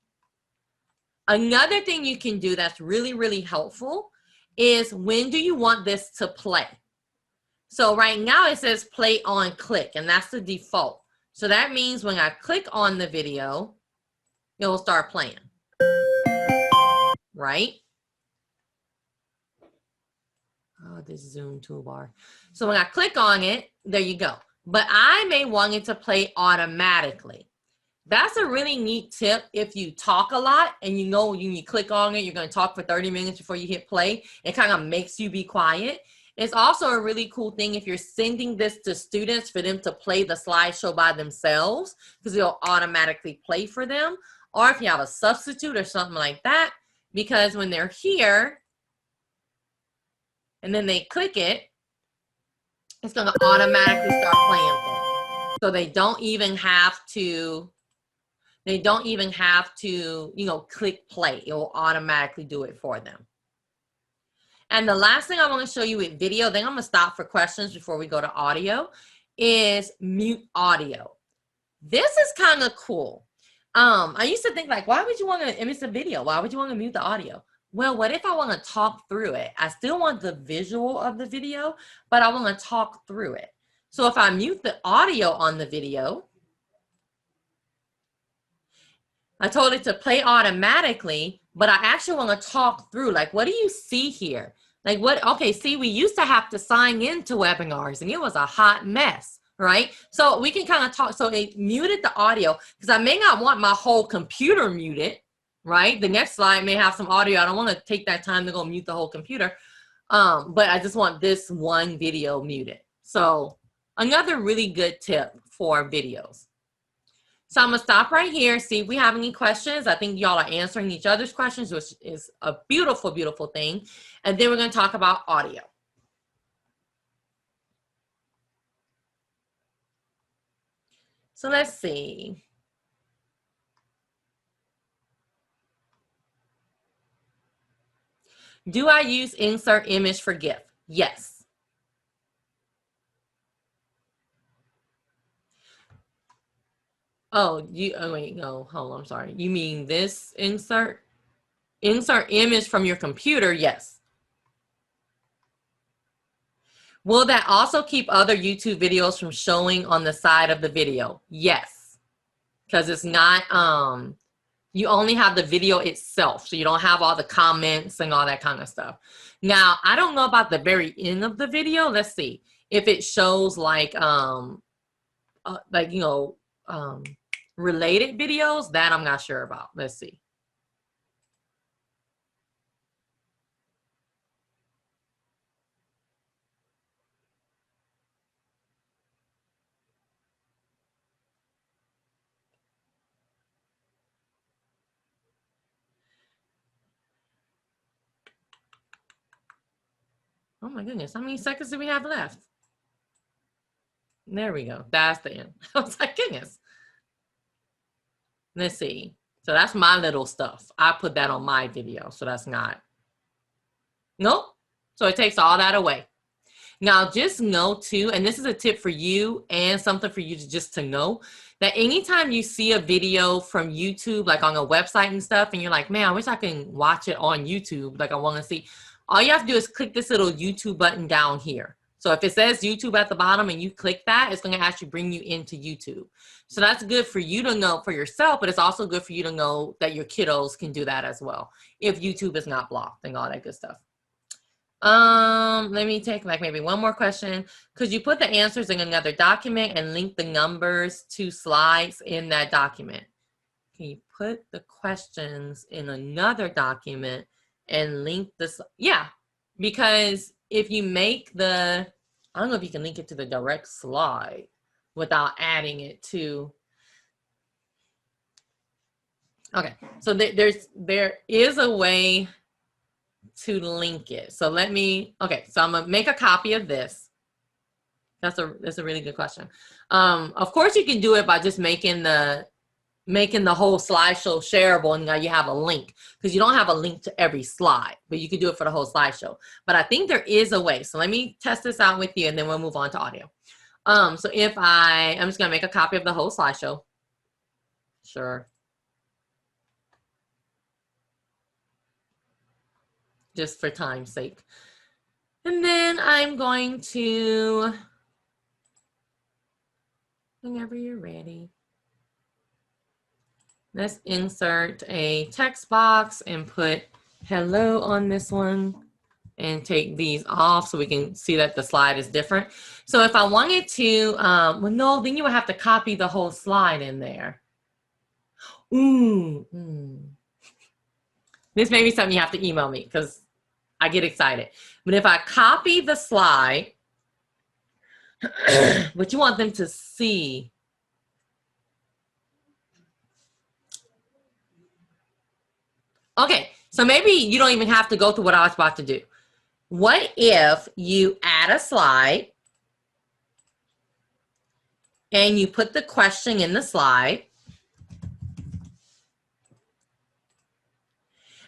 S1: Another thing you can do that's really, really helpful is when do you want this to play? So right now it says play on click, and that's the default. So that means when I click on the video, it will start playing, right? Oh, this Zoom toolbar. So when I click on it, there you go. But I may want it to play automatically. That's a really neat tip if you talk a lot and you know when you click on it, you're going to talk for 30 minutes before you hit play. It kind of makes you be quiet. It's also a really cool thing if you're sending this to students for them to play the slideshow by themselves, because it'll automatically play for them. Or if you have a substitute or something like that, because when they're here and then they click it, it's going to automatically start playing for them. So they don't even have to, you know, click play. It will automatically do it for them. And the last thing I want to show you with video, then I'm going to stop for questions before we go to audio, is mute audio. This is kind of cool. I used to think like, why would you want to, if it's a video, why would you want to mute the audio? Well, what if I want to talk through it? I still want the visual of the video, but I want to talk through it. So if I mute the audio on the video, I told it to play automatically, but I actually want to talk through, like, what do you see here? Like what, okay, see, we used to have to sign into webinars and it was a hot mess, right? So we can kind of talk, so it muted the audio because I may not want my whole computer muted, right? The next slide may have some audio. I don't want to take that time to go mute the whole computer. But I just want this one video muted. So another really good tip for videos. So I'm gonna stop right here, see if we have any questions. I think y'all are answering each other's questions, which is a beautiful, beautiful thing. And then we're gonna talk about audio. So let's see. Do I use insert image for GIF? Yes. Oh, wait, no, hold on, I'm sorry. You mean this insert image from your computer? Yes. Will that also keep other YouTube videos from showing on the side of the video? Yes. Because it's not, you only have the video itself. So you don't have all the comments and all that kind of stuff. Now, I don't know about the very end of the video. Let's see. If it shows like related videos, that I'm not sure about. Let's see. Oh my goodness, how many seconds do we have left? There we go. That's the end. I was like, goodness. Let's see. So that's my little stuff. I put that on my video. So that's not. Nope. So it takes all that away. Now, just know too, and this is a tip for you and something for you to just to know, that anytime you see a video from YouTube, like on a website and stuff, and you're like, man, I wish I can watch it on YouTube, like I want to see, all you have to do is click this little YouTube button down here. So if it says YouTube at the bottom and you click that, it's going to actually bring you into YouTube. So that's good for you to know for yourself, but it's also good for you to know that your kiddos can do that as well, if YouTube is not blocked and all that good stuff. Let me take like maybe one more question. Could you put the answers in another document and link the numbers to slides in that document? Can you put the questions in another document and link this? Yeah, because if you make the, I don't know if you can link it to the direct slide without adding it to. Okay, so there is a way to link it. So let me, okay, so I'm gonna make a copy of this. That's a really good question. Of course you can do it by just making the whole slideshow shareable, and now you have a link, because you don't have a link to every slide, but you can do it for the whole slideshow. But I think there is a way. So let me test this out with you and then we'll move on to audio. So if I'm just gonna make a copy of the whole slideshow. Sure. Just for time's sake. And then I'm going to, whenever you're ready, let's insert a text box and put hello on this one and take these off so we can see that the slide is different. So if I wanted to, well, no, then you would have to copy the whole slide in there. This may be something you have to email me because I get excited. But if I copy the slide, but you want them to see. Okay, so maybe you don't even have to go through what I was about to do. What if you add a slide and you put the question in the slide,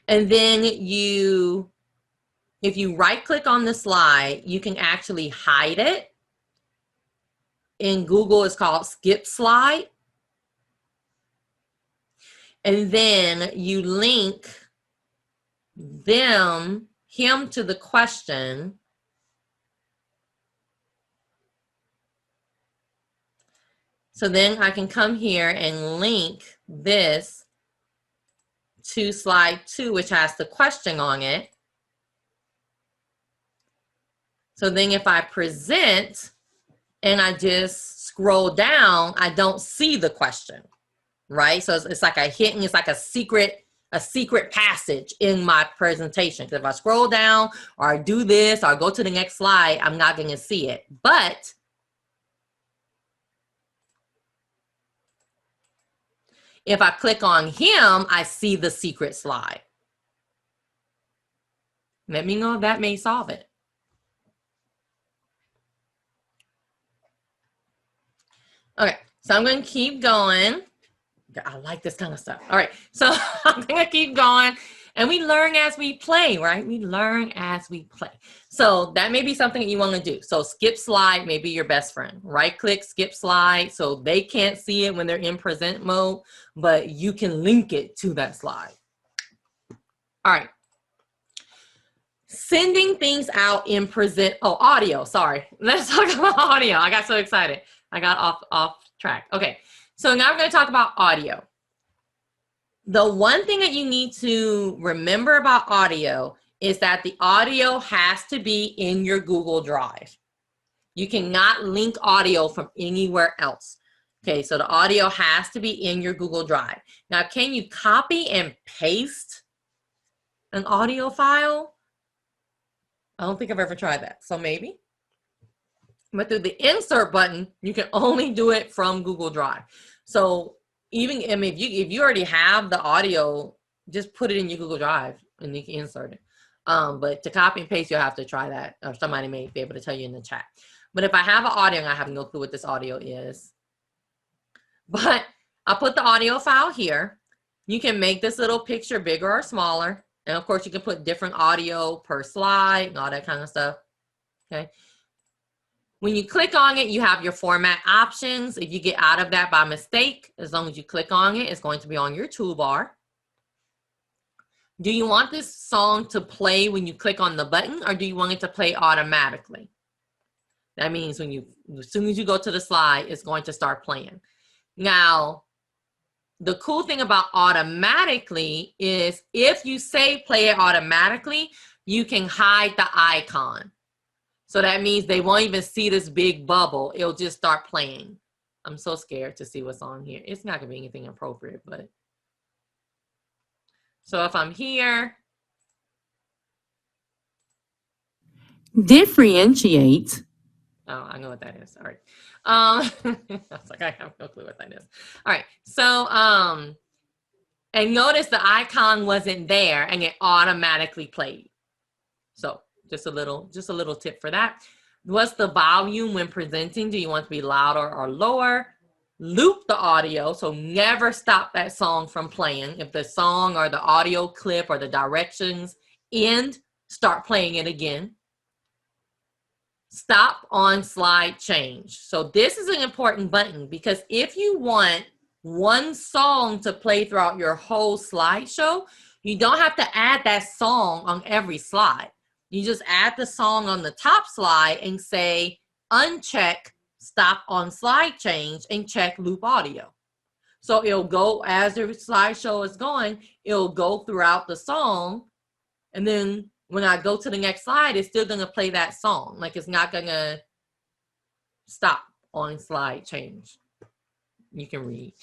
S1: and then if you right click on the slide, you can actually hide it. In Google, it's called skip slide. And then you link him to the question. So then I can come here and link this to slide 2, which has the question on it. So then if I present and I just scroll down, I don't see the question, right? So it's like a hidden, it's like a secret passage in my presentation. Because if I scroll down or I do this or I go to the next slide, I'm not going to see it. But if I click on him, I see the secret slide. Let me know if that may solve it. Okay, so I'm going to keep going. I like this kind of stuff. All right, so I'm going to keep going. And we learn as we play, right? We learn as we play. So that may be something that you want to do. So skip slide may be your best friend. Right click, skip slide. So they can't see it when they're in present mode, but you can link it to that slide. All right. Sending things out in present. Oh, audio. Sorry. Let's talk about audio. I got so excited. I got off track. Okay. So now I'm going to talk about audio. The one thing that you need to remember about audio is that the audio has to be in your Google Drive. You cannot link audio from anywhere else. Okay, so the audio has to be in your Google Drive. Now, can you copy and paste an audio file? I don't think I've ever tried that, so maybe. But through the insert button, you can only do it from Google Drive. So even if you already have the audio, just put it in your Google Drive and you can insert it. But to copy and paste, you'll have to try that, or somebody may be able to tell you in the chat. But if I have an audio and I have no clue what this audio is, but I'll put the audio file here. You can make this little picture bigger or smaller. And of course, you can put different audio per slide and all that kind of stuff. Okay. When you click on it, you have your format options. If you get out of that by mistake, as long as you click on it, it's going to be on your toolbar. Do you want this song to play when you click on the button, or do you want it to play automatically? That means as soon as you go to the slide, it's going to start playing. Now, the cool thing about automatically is if you say play it automatically, you can hide the icon. So that means they won't even see this big bubble. It'll just start playing. I'm so scared to see what's on here. It's not going to be anything appropriate, but. So if I'm here.
S2: Differentiate.
S1: Oh, I know what that is. All right. I was like, I have no clue what that is. All right. So, and notice the icon wasn't there and it automatically played. So just a little tip for that. What's the volume when presenting? Do you want to be louder or lower? Loop the audio, so never stop that song from playing. If the song or the audio clip or the directions end, start playing it again. Stop on slide change. So this is an important button because if you want one song to play throughout your whole slideshow, you don't have to add that song on every slide. You just add the song on the top slide and say, uncheck stop on slide change and check loop audio. So it'll go as the slideshow is going, it'll go throughout the song. And then when I go to the next slide, it's still going to play that song. Like it's not going to stop on slide change. You can read.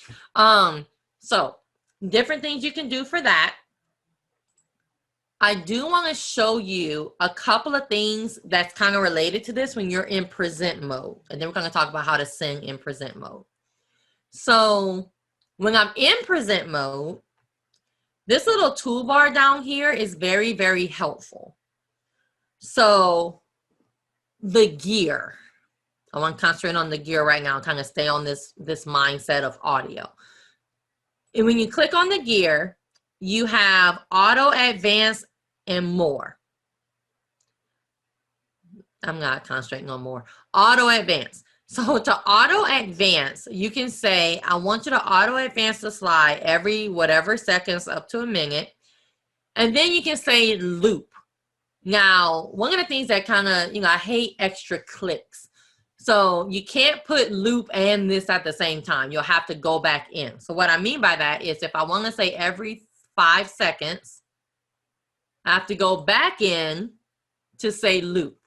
S1: So different things you can do for that. I do want to show you a couple of things that's kind of related to this when you're in present mode. And then we're going to talk about how to sing in present mode. So when I'm in present mode, this little toolbar down here is very, very helpful. So the gear, I want to concentrate on the gear right now and kind of stay on this mindset of audio. And when you click on the gear, you have auto, advanced, and more. I'm not concentrating on more. Auto advance. So to auto advance, you can say, I want you to auto advance the slide every whatever seconds up to a minute. And then you can say loop. Now, one of the things that kind of, I hate extra clicks. So you can't put loop and this at the same time. You'll have to go back in. So what I mean by that is if I want to say every 5 seconds. I have to go back in to say loop.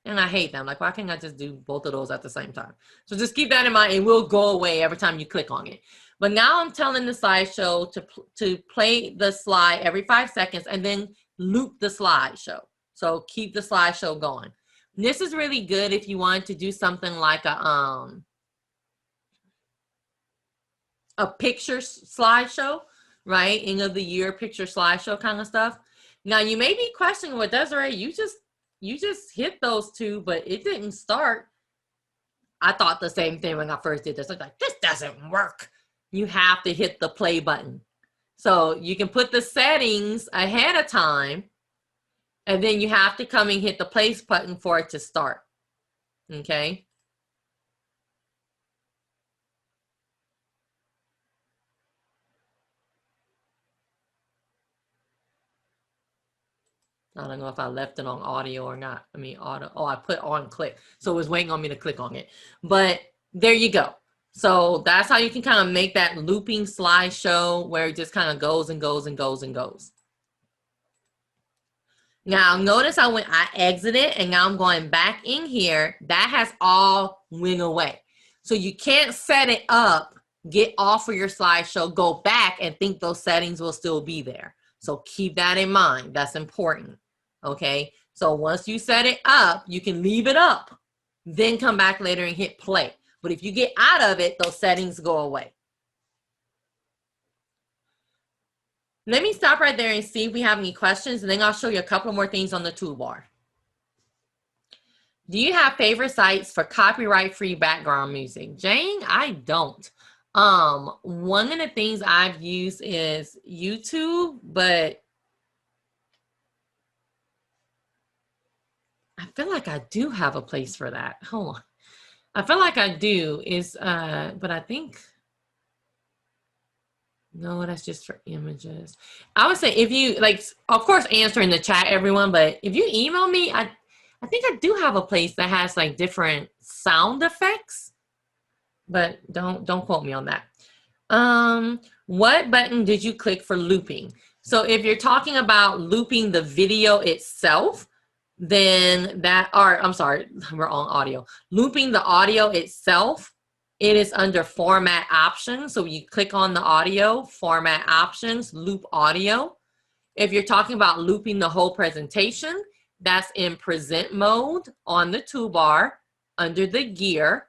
S1: And I hate them. Like, why can't I just do both of those at the same time? So just keep that in mind. It will go away every time you click on it. But now I'm telling the slideshow to play the slide every 5 seconds and then loop the slideshow. So keep the slideshow going. This is really good if you want to do something like a picture slideshow, right? End of the year picture slideshow kind of stuff. Now you may be questioning, well, Desiree, you just hit those two, but it didn't start. I thought the same thing when I first did this. I was like, this doesn't work. You have to hit the play button. So you can put the settings ahead of time, and then you have to come and hit the play button for it to start. Okay. I don't know if I left it on audio or not. I mean, auto. Oh, I put on click. So it was waiting on me to click on it. But there you go. So that's how you can kind of make that looping slideshow where it just kind of goes and goes and goes and goes. Now, notice how when I exited and now I'm going back in here, that has all went away. So you can't set it up, get off of your slideshow, go back and think those settings will still be there. So keep that in mind. That's important. Okay. So once you set it up, you can leave it up, then come back later and hit play. But if you get out of it, those settings go away. Let me stop right there and see if we have any questions, and then I'll show you a couple more things on the toolbar. Do you have favorite sites for copyright-free background music? Jane, I don't. One of the things I've used is YouTube, but I feel like I do have a place for that. Hold on. I feel like I do but I think, no, that's just for images. I would say if you, like, of course, answer in the chat, everyone, but if you email me, I think I do have a place that has like different sound effects, but don't quote me on that. What button did you click for looping? So if you're talking about looping the video itself, then I'm sorry, we're on audio. Looping the audio itself, it is under format options. So you click on the audio, format options, loop audio. If you're talking about looping the whole presentation, that's in present mode on the toolbar under the gear,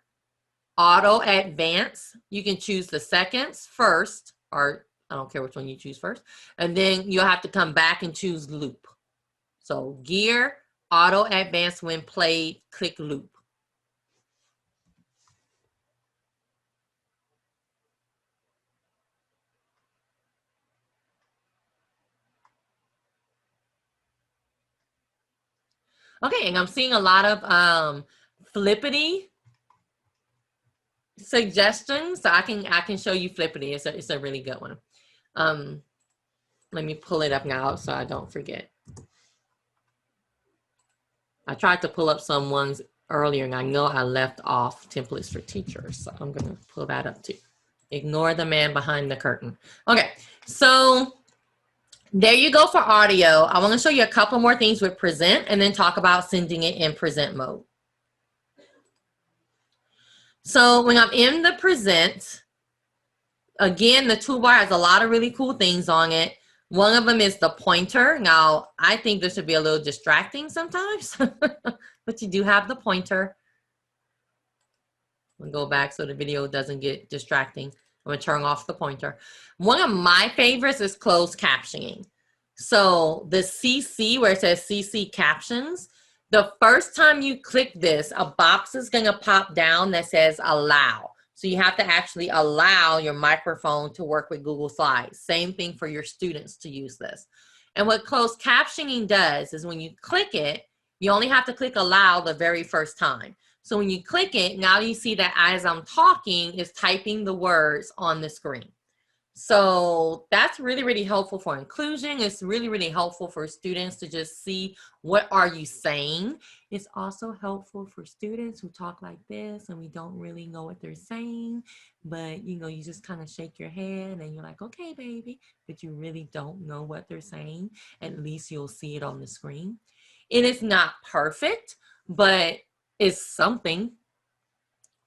S1: auto advance. You can choose the seconds first, or I don't care which one you choose first. And then you'll have to come back and choose loop. So gear, auto advance when played, click loop. Okay, and I'm seeing a lot of Flippity suggestions. So I can show you Flippity. It's a really good one. Let me pull it up now so I don't forget. I tried to pull up some ones earlier, and I know I left off templates for teachers. So I'm going to pull that up too. Ignore the man behind the curtain. Okay, so there you go for audio. I want to show you a couple more things with present and then talk about sending it in present mode. So when I'm in the present, again, the toolbar has a lot of really cool things on it. One of them is the pointer. Now, I think this would be a little distracting sometimes, but you do have the pointer. We'll go back so the video doesn't get distracting. I'm going to turn off the pointer. One of my favorites is closed captioning. So the CC, where it says CC captions, the first time you click this, a box is going to pop down that says allow. So you have to actually allow your microphone to work with Google Slides. Same thing for your students to use this. And what closed captioning does is when you click it, you only have to click allow the very first time. So when you click it, now you see that as I'm talking, it's typing the words on the screen. So that's really, really helpful for inclusion. It's really, really helpful for students to just see what are you saying. It's also helpful for students who talk like this and we don't really know what they're saying, but you know, you just kind of shake your head and you're like, okay, baby, but you really don't know what they're saying. At least you'll see it on the screen. It is not perfect, but it's something.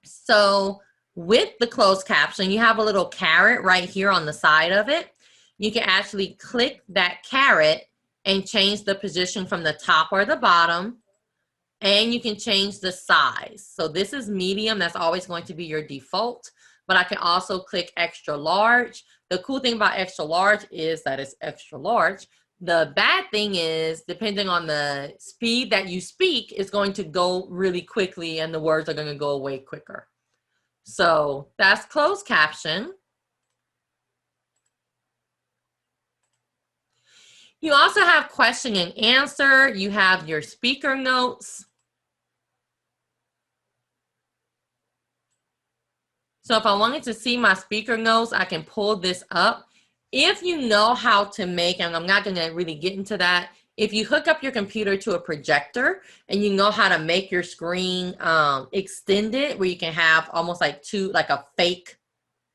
S1: So with the closed caption, you have a little caret right here on the side of it. You can actually click that caret and change the position from the top or the bottom, and you can change the size. So this is medium, that's always going to be your default, but I can also click extra large. The cool thing about extra large is that it's extra large. The bad thing is, depending on the speed that you speak, it's going to go really quickly and the words are going to go away quicker. So that's closed caption. You also have question and answer. You have your speaker notes. So if I wanted to see my speaker notes, I can pull this up. If you know how to make, and I'm not going to really get into that, if you hook up your computer to a projector and you know how to make your screen extended, where you can have almost like a fake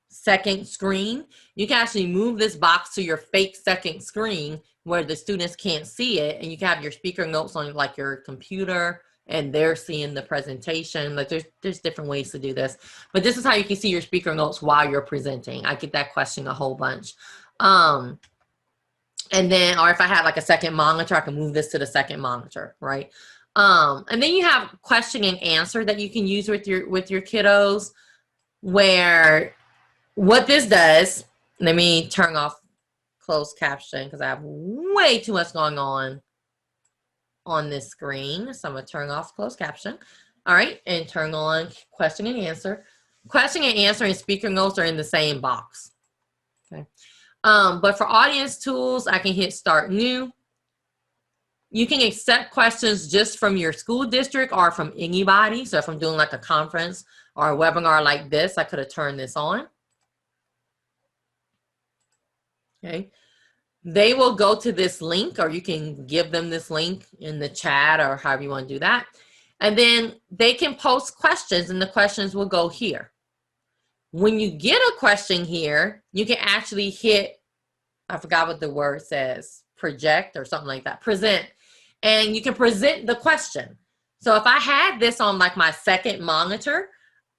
S1: second screen, you can actually move this box to your fake second screen where the students can't see it, and you can have your speaker notes on like your computer and they're seeing the presentation. Like there's different ways to do this, but this is how you can see your speaker notes while you're presenting. I get that question a whole bunch. And then, or if I have like a second monitor, I can move this to the second monitor, right? And then you have question and answer that you can use with your kiddos, where what this does, let me turn off closed caption because I have way too much going on this screen. So I'm going to turn off closed caption. All right, and turn on question and answer. Question and answer and speaker notes are in the same box. Okay. But for audience tools, I can hit start new. You can accept questions just from your school district or from anybody. So if I'm doing like a conference or a webinar like this, I could have turned this on. Okay. They will go to this link, or you can give them this link in the chat or however you want to do that. And then they can post questions and the questions will go here. When you get a question here, you can actually hit, I forgot what the word says, project or something like that, present. And you can present the question. So if I had this on like my second monitor,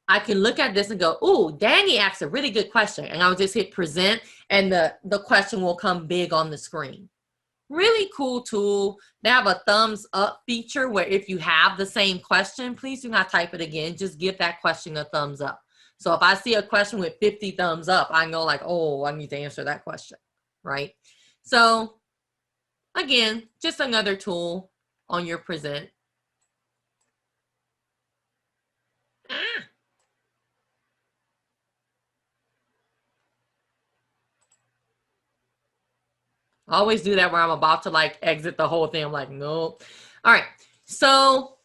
S1: I can look at this and go, ooh, Danny asked a really good question. And I'll just hit present and the question will come big on the screen. Really cool tool. They have a thumbs up feature where if you have the same question, please do not type it again. Just give that question a thumbs up. So if I see a question with 50 thumbs up, I know like, oh, I need to answer that question, right? So again, just another tool on your present. I always do that where I'm about to like exit the whole thing. I'm like, nope. All right. So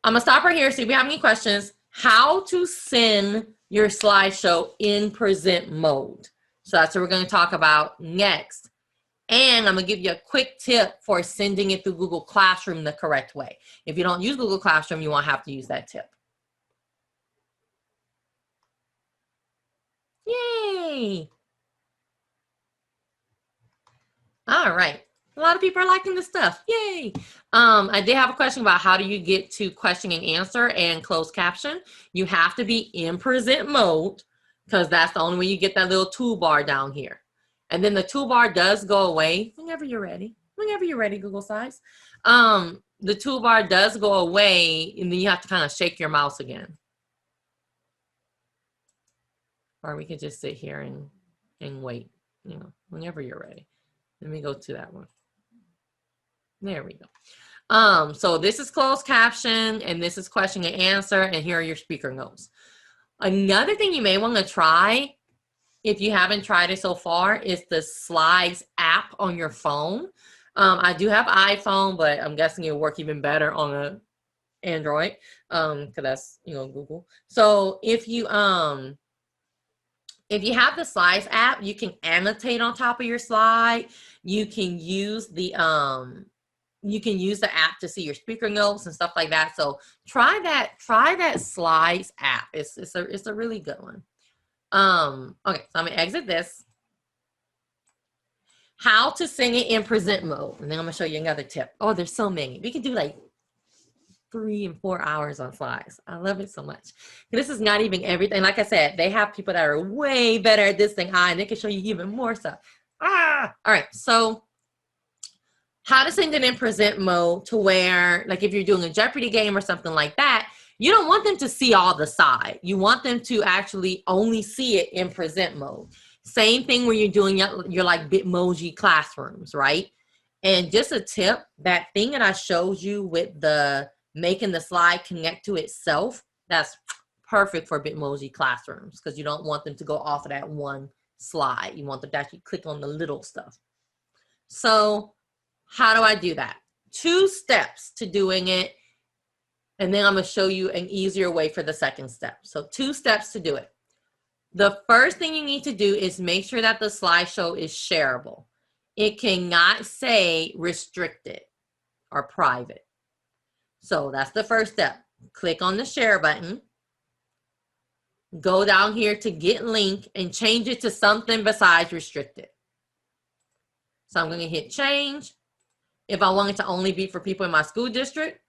S1: I'm going to stop right here. See if we have any questions. How to send your slideshow in present mode. So that's what we're going to talk about next. And I'm going to give you a quick tip for sending it through Google Classroom the correct way. If you don't use Google Classroom, you won't have to use that tip. Yay. All right. A lot of people are liking this stuff. Yay. I did have a question about how do you get to question and answer and closed caption. You have to be in present mode because that's the only way you get that little toolbar down here. And then the toolbar does go away whenever you're ready. Whenever you're ready, Google Slides. The toolbar does go away and then you have to kind of shake your mouse again. Or we could just sit here and wait, you know, whenever you're ready. Let me go to that one. There we go. So this is closed caption and this is question and answer, and here are your speaker notes. Another thing you may want to try, if you haven't tried it so far, is the Slides app on your phone. I do have iPhone, but I'm guessing it'll work even better on a Android, because that's, you know, Google. So if you If you have the Slides app, you can annotate on top of your slide. You can use the app to see your speaker notes and stuff like that. So try that Slides app. It's a really good one. Okay, so I'm gonna exit this. How to sing it in present mode. And then I'm gonna show you another tip. Oh, there's so many. We can do like 3 and 4 hours on Slides. I love it so much. This is not even everything. Like I said, they have people that are way better at this than I, and they can show you even more stuff. All right, so how to sing it in present mode to where, like if you're doing a Jeopardy game or something like that, you don't want them to see all the side. You want them to actually only see it in present mode. Same thing when you're doing your like Bitmoji Classrooms, right? And just a tip, that thing that I showed you with the making the slide connect to itself, that's perfect for Bitmoji Classrooms because you don't want them to go off of that one slide. You want them to actually click on the little stuff. So how do I do that? 2 steps to doing it. And then I'm going to show you an easier way for the second step. So 2 steps to do it. The first thing you need to do is make sure that the slideshow is shareable. It cannot say restricted or private. So that's the first step. Click on the share button. Go down here to get link and change it to something besides restricted. So I'm going to hit change. If I want it to only be for people in my school district,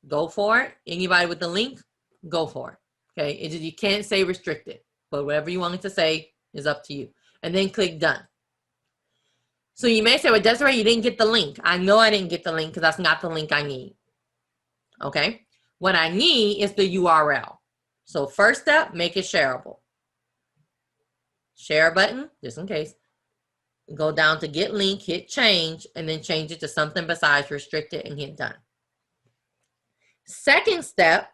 S1: go for it. Anybody with the link, go for it. Okay, you can't say restricted, but whatever you want it to say is up to you. And then click done. So you may say, well, Desiree, you didn't get the link. I know I didn't get the link because that's not the link I need. Okay, what I need is the URL. So first step, make it shareable. Share button, just in case. Go down to get link, hit change, and then change it to something besides restricted and hit done. Second step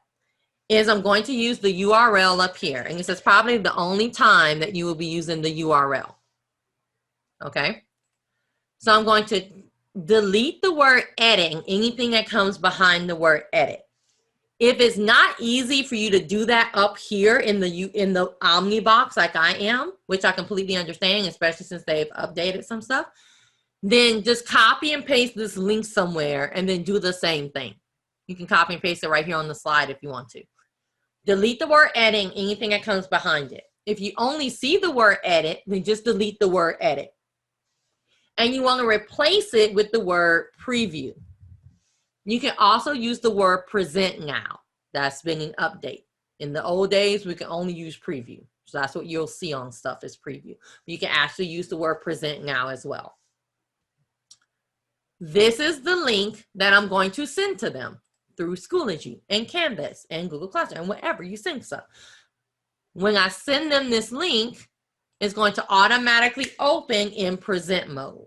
S1: is I'm going to use the URL up here. And this is probably the only time that you will be using the URL. Okay. So I'm going to delete the word edit, anything that comes behind the word edit. If it's not easy for you to do that up here in the Omni box like I am, which I completely understand, especially since they've updated some stuff, then just copy and paste this link somewhere and then do the same thing. You can copy and paste it right here on the slide if you want to. Delete the word edit, anything that comes behind it. If you only see the word edit, then just delete the word edit. And you want to replace it with the word preview. You can also use the word present now. That's been an update. In the old days, we can only use preview. So that's what you'll see on stuff is preview. But you can actually use the word present now as well. This is the link that I'm going to send to them through Schoology and Canvas and Google Classroom and wherever you send stuff. When I send them this link, it's going to automatically open in present mode.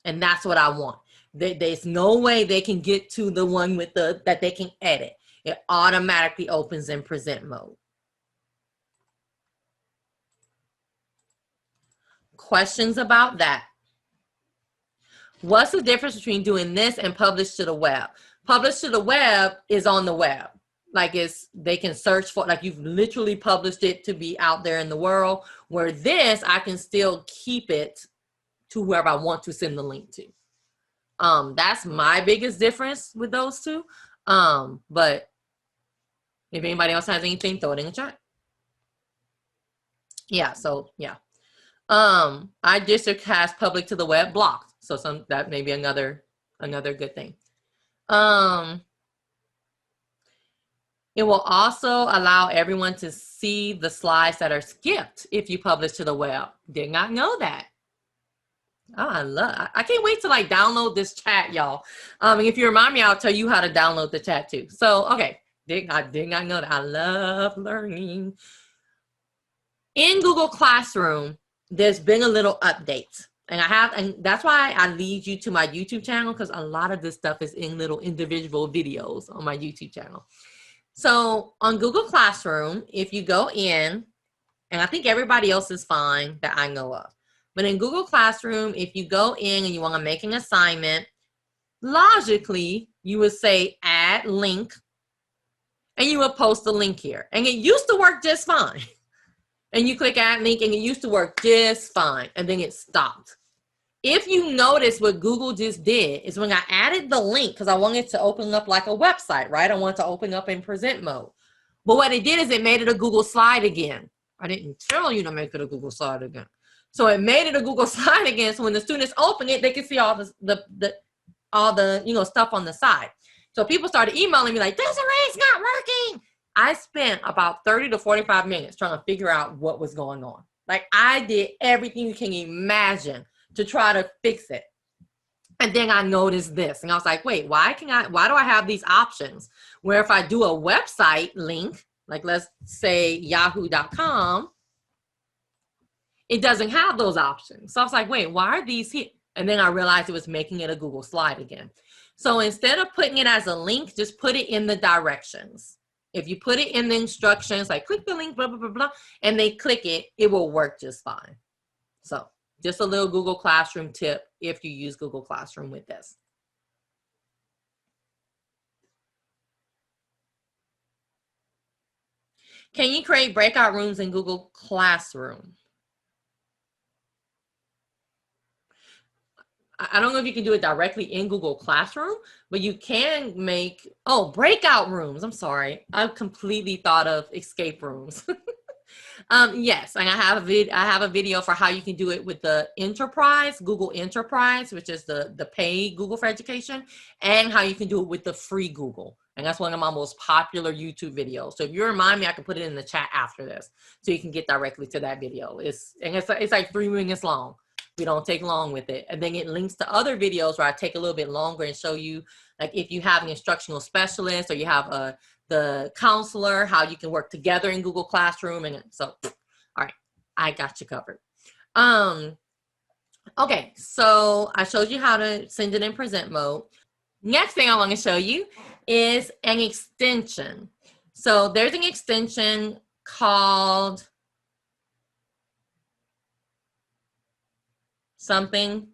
S1: And that's what I want. There's no way they can get to the one with that they can edit. It automatically opens in present mode. Questions about that? What's the difference between doing this and publish to the web? Publish to the web is on the web. Like they can search for, like you've literally published it to be out there in the world, where this, I can still keep it to whoever I want to send the link to. That's my biggest difference with those two. But if anybody else has anything, throw it in the chat. Yeah, so yeah. Our district has public to the web blocked. So that may be another good thing. It will also allow everyone to see the slides that are skipped if you publish to the web. Did not know that. Oh, I can't wait to like download this chat, y'all. And if you remind me, I'll tell you how to download the chat too. So, okay, I did not know that. I love learning. In Google Classroom, there's been a little update. And that's why I lead you to my YouTube channel, because a lot of this stuff is in little individual videos on my YouTube channel. So on Google Classroom, if you go in, and I think everybody else is fine that I know of, but in Google Classroom, if you go in and you want to make an assignment, logically, you would say add link, and you would post the link here. And it used to work just fine. and you click add link, and it used to work just fine, and then it stopped. If you notice what Google just did is when I added the link, because I wanted to open up like a website, right? I want to open up in present mode. But what it did is it made it a Google slide again. I didn't tell you to make it a Google slide again. So it made it a Google slide again. So when the students open it, they can see all the stuff on the side. So people started emailing me like, Desiree, it's not working. I spent about 30 to 45 minutes trying to figure out what was going on. Like I did everything you can imagine to try to fix it. And then I noticed this and I was like, wait, why do I have these options where if I do a website link, like let's say yahoo.com, it doesn't have those options. So I was like, wait, why are these here? And then I realized it was making it a Google slide again. So instead of putting it as a link, just put it in the directions. If you put it in the instructions, like click the link, blah, blah, blah, blah, and they click it, it will work just fine. So just a little Google Classroom tip if you use Google Classroom with this. Can you create breakout rooms in Google Classroom? I don't know if you can do it directly in Google Classroom, but you can make, breakout rooms. I'm sorry. I've completely thought of escape rooms. Yes, and I have a video for how you can do it with the Enterprise, Google Enterprise, which is the paid Google for Education, and how you can do it with the free Google. And that's one of my most popular YouTube videos. So if you remind me, I can put it in the chat after this so you can get directly to that video. It's like 3 minutes long. We don't take long with it. And then it links to other videos where I take a little bit longer and show you, like if you have an instructional specialist or you have the counselor, how you can work together in Google Classroom. And so, all right, I got you covered. Okay, so I showed you how to send it in present mode. Next thing I want to show you is an extension. So there's an extension called something.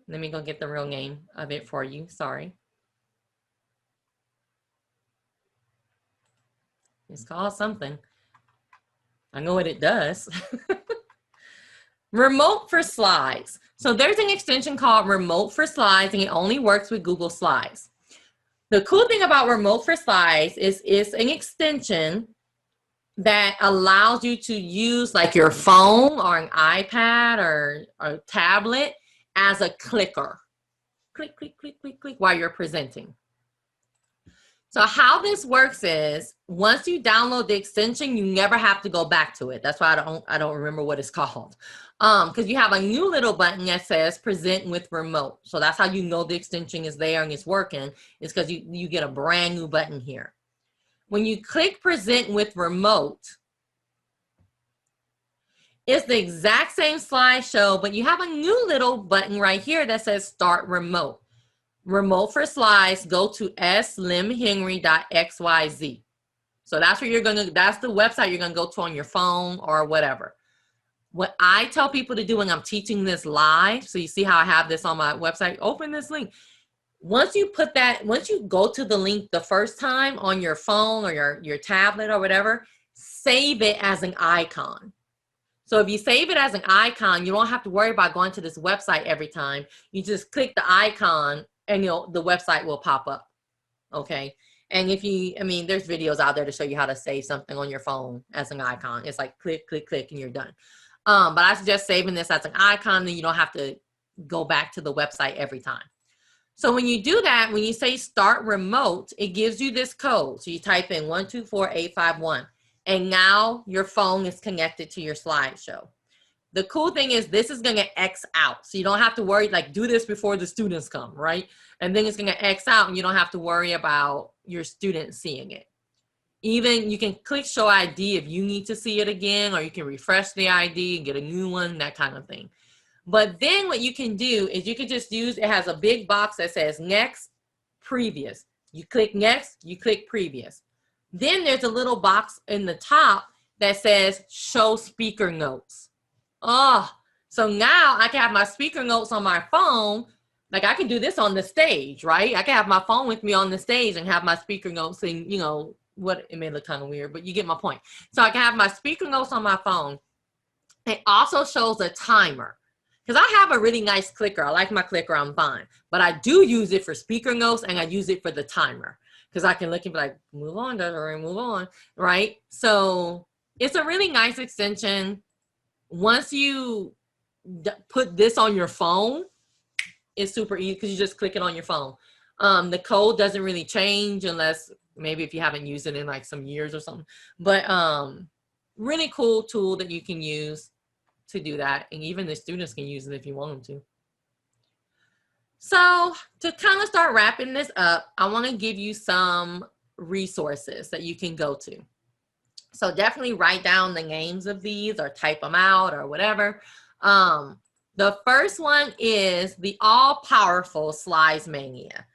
S1: Let me go get the real name of it for you. Sorry. It's called something. I know what it does. Remote for Slides. So there's an extension called Remote for Slides, and it only works with Google Slides. The cool thing about Remote for Slides is it's an extension that allows you to use like your phone or an iPad or a tablet as a clicker. Click, click, click, click, click while you're presenting. So how this works is once you download the extension, you never have to go back to it. That's why I don't remember what it's called. Because you have a new little button that says present with remote. So that's how you know the extension is there and it's working. It's because you get a brand new button here. When you click present with remote, it's the exact same slideshow, but you have a new little button right here that says start remote. Remote for Slides, go to slimhenry.xyz. So that's where that's the website you're gonna go to on your phone or whatever. What I tell people to do when I'm teaching this live, so you see how I have this on my website, open this link. Once you go to the link the first time on your phone or your tablet or whatever, save it as an icon. So if you save it as an icon, you don't have to worry about going to this website every time. You just click the icon and the website will pop up, okay? And there's videos out there to show you how to save something on your phone as an icon. It's like click, click, click, and you're done. But I suggest saving this as an icon, then you don't have to go back to the website every time. So when you do that, when you say start remote, it gives you this code. So you type in 124851, and now your phone is connected to your slideshow. The cool thing is this is gonna X out. So you don't have to worry, like do this before the students come, right? And then it's gonna X out and you don't have to worry about your students seeing it. Even you can click show ID if you need to see it again, or you can refresh the ID and get a new one, that kind of thing. But then what you can do is you can just use, it has a big box that says next, previous. You click next, you click previous. Then there's a little box in the top that says show speaker notes. Oh, so now I can have my speaker notes on my phone. Like I can do this on the stage, right? I can have my phone with me on the stage and have my speaker notes and, it may look kind of weird, but you get my point. So I can have my speaker notes on my phone. It also shows a timer. Because I have a really nice clicker. I like my clicker, I'm fine. But I do use it for speaker notes, and I use it for the timer. Because I can look and be like, move on, Desiree, move on, right? So it's a really nice extension. Once you put this on your phone, it's super easy because you just click it on your phone. The code doesn't really change unless maybe if you haven't used it in like some years or something. But really cool tool that you can use to do that, and even the students can use it if you want them to. So to kind of start wrapping this up, I want to give you some resources that you can go to. So definitely write down the names of these or type them out or whatever. The first one is the all-powerful Slides Mania.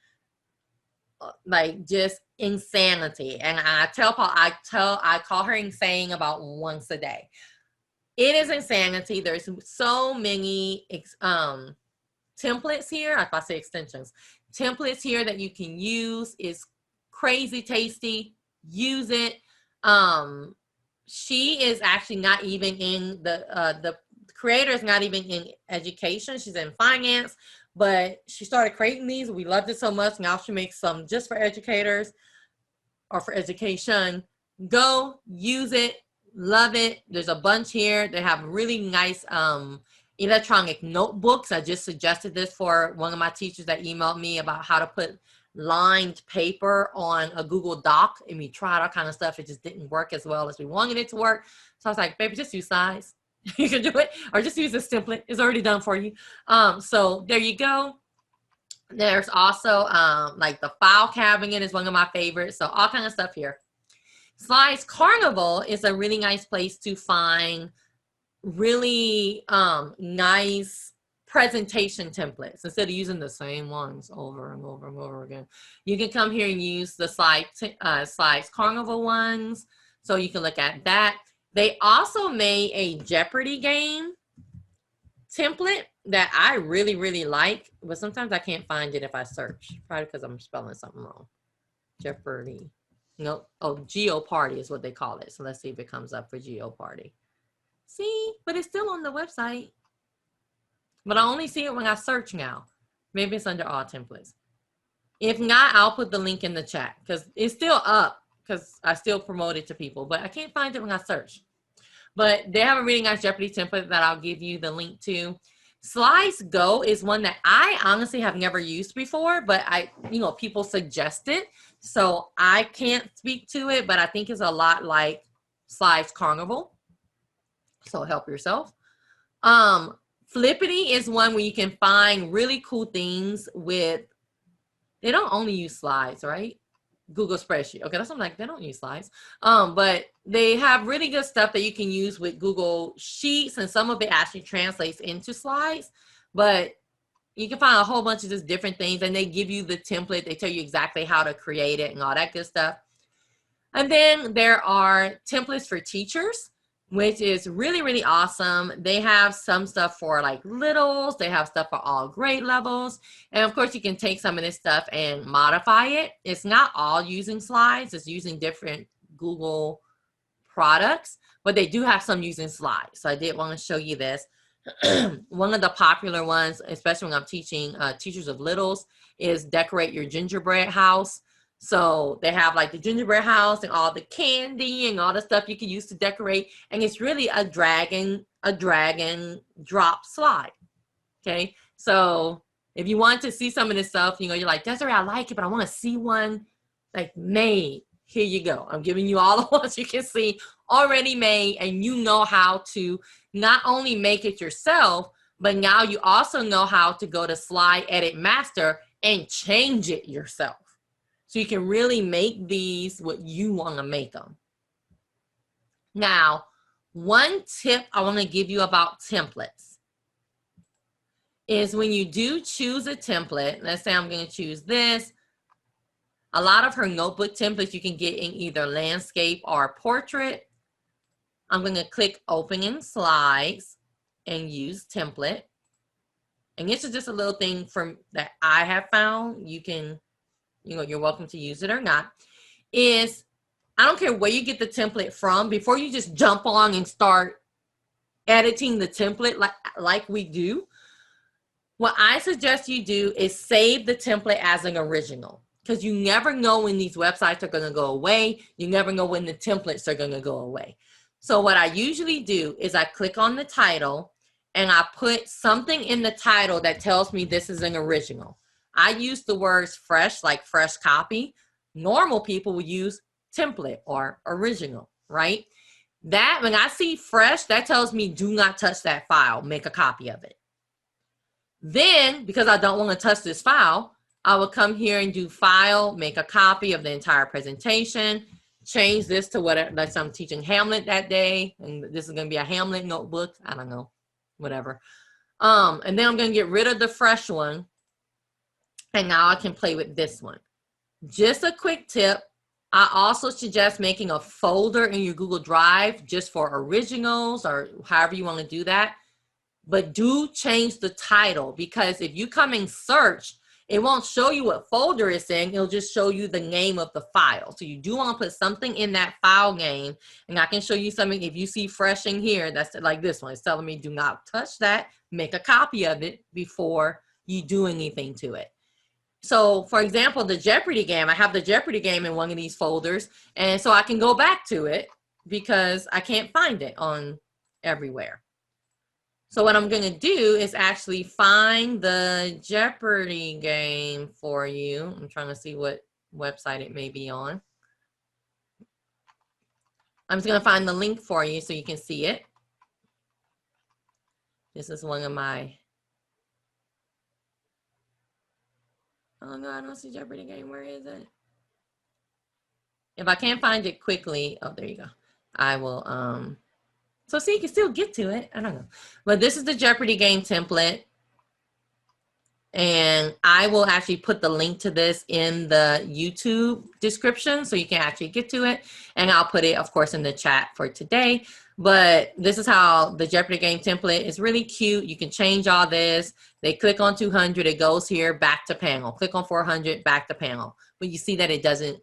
S1: Like just insanity. And I call her insane about once a day. It is insanity. There's so many templates here. If I say extensions, templates here that you can use. Is crazy tasty. Use it. She is actually not even in the creator is not even in education. She's in finance, but she started creating these. We loved it so much. Now she makes some just for educators or for education. Go use it. Love it. There's a bunch here. They have really nice electronic notebooks. I just suggested this for one of my teachers that emailed me about how to put lined paper on a Google Doc, and we tried all kind of stuff. It just didn't work as well as we wanted it to work. So I was like, baby, just use Slides. You can do it, or just use this template. It's already done for you. So there you go. There's also like the file cabinet is one of my favorites. So all kind of stuff here. Slides Carnival is a really nice place to find really nice presentation templates. Instead of using the same ones over and over and over again, you can come here and use the Slides Carnival ones. So you can look at that. They also made a Jeopardy game template that I really, really like, but sometimes I can't find it if I search, probably because I'm spelling something wrong. Jeopardy. No, oh, Jeopardy is what they call it. So let's see if it comes up for Jeopardy. See, but it's still on the website. But I only see it when I search now. Maybe it's under all templates. If not, I'll put the link in the chat because it's still up because I still promote it to people, but I can't find it when I search. But they have a really nice Jeopardy template that I'll give you the link to. Slides Go is one that I honestly have never used before, but people suggest it. So I can't speak to it, but I think it's a lot like Slides Carnival. So help yourself. Flippity is one where you can find really cool things with, they don't only use slides, right? Google Spreadsheet. Okay, that's something like they don't use slides. But they have really good stuff that you can use with Google Sheets, and some of it actually translates into slides. But you can find a whole bunch of just different things, and they give you the template. They tell you exactly how to create it and all that good stuff. And then there are templates for teachers, which is really, really awesome. They have some stuff for like littles. They have stuff for all grade levels. And of course, you can take some of this stuff and modify it. It's not all using slides. It's using different Google products, but they do have some using slides. So I did want to show you this. One of the popular ones, especially when I'm teaching teachers of littles, is Decorate Your Gingerbread House. So they have like the gingerbread house and all the candy and all the stuff you can use to decorate. And it's really a dragon drop slide. Okay. So if you want to see some of this stuff, you're like, Desiree, I like it, but I want to see one like made. Here you go. I'm giving you all the ones you can see already made, and you know how to not only make it yourself, but now you also know how to go to Slide Edit Master and change it yourself. So you can really make these what you want to make them. Now, one tip I want to give you about templates is when you do choose a template, let's say I'm going to choose this. A lot of her notebook templates you can get in either landscape or portrait. I'm going to click Open in Slides and use template. And this is just a little thing that I have found. You can, you're welcome to use it or not. I don't care where you get the template from, before you just jump on and start editing the template like we do, what I suggest you do is save the template as an original, because you never know when these websites are going to go away. You never know when the templates are going to go away. So what I usually do is I click on the title and I put something in the title that tells me this is an original. I use the words fresh, like fresh copy. Normal people will use template or original, right? That, when I see fresh, that tells me do not touch that file, make a copy of it. Then, because I don't want to touch this file, I will come here and do file, make a copy of the entire presentation, change this to whatever, like I'm teaching Hamlet that day, and this is going to be a Hamlet notebook. I don't know, whatever. And then I'm going to get rid of the fresh one, and now I can play with this one. Just a quick tip. I also suggest making a folder in your Google Drive just for originals or however you want to do that. But do change the title, because if you come and search, it won't show you what folder it's in. It'll just show you the name of the file. So you do want to put something in that file name. And I can show you something. If you see fresh in here, that's like this one. It's telling me do not touch that. Make a copy of it before you do anything to it. So for example, the Jeopardy game, I have the Jeopardy game in one of these folders. And so I can go back to it because I can't find it on everywhere. So what I'm going to do is actually find the Jeopardy game for you. I'm trying to see what website it may be on. I'm just going to find the link for you so you can see it. This is one of my... Oh no, I don't see Jeopardy game. Where is it? If I can't find it quickly, oh, there you go. I will... So see, you can still get to it. I don't know. But this is the Jeopardy game template. And I will actually put the link to this in the YouTube description so you can actually get to it. And I'll put it, of course, in the chat for today. But this is how the Jeopardy game template is really cute. You can change all this. They click on 200, it goes here, back to panel. Click on 400, back to panel. But you see that it doesn't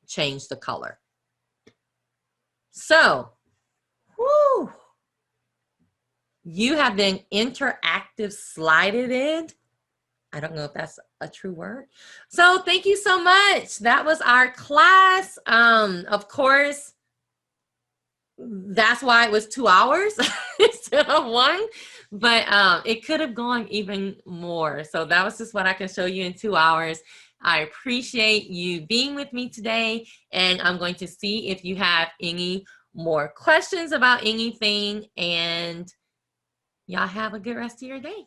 S1: change the color. So, whoo, you have been interactive slided in. I don't know if that's a true word. So thank you so much. That was our class. Of course, that's why it was 2 hours instead of 1, but it could have gone even more. So that was just what I can show you in 2 hours. I appreciate you being with me today, and I'm going to see if you have any more questions about anything, and y'all have a good rest of your day.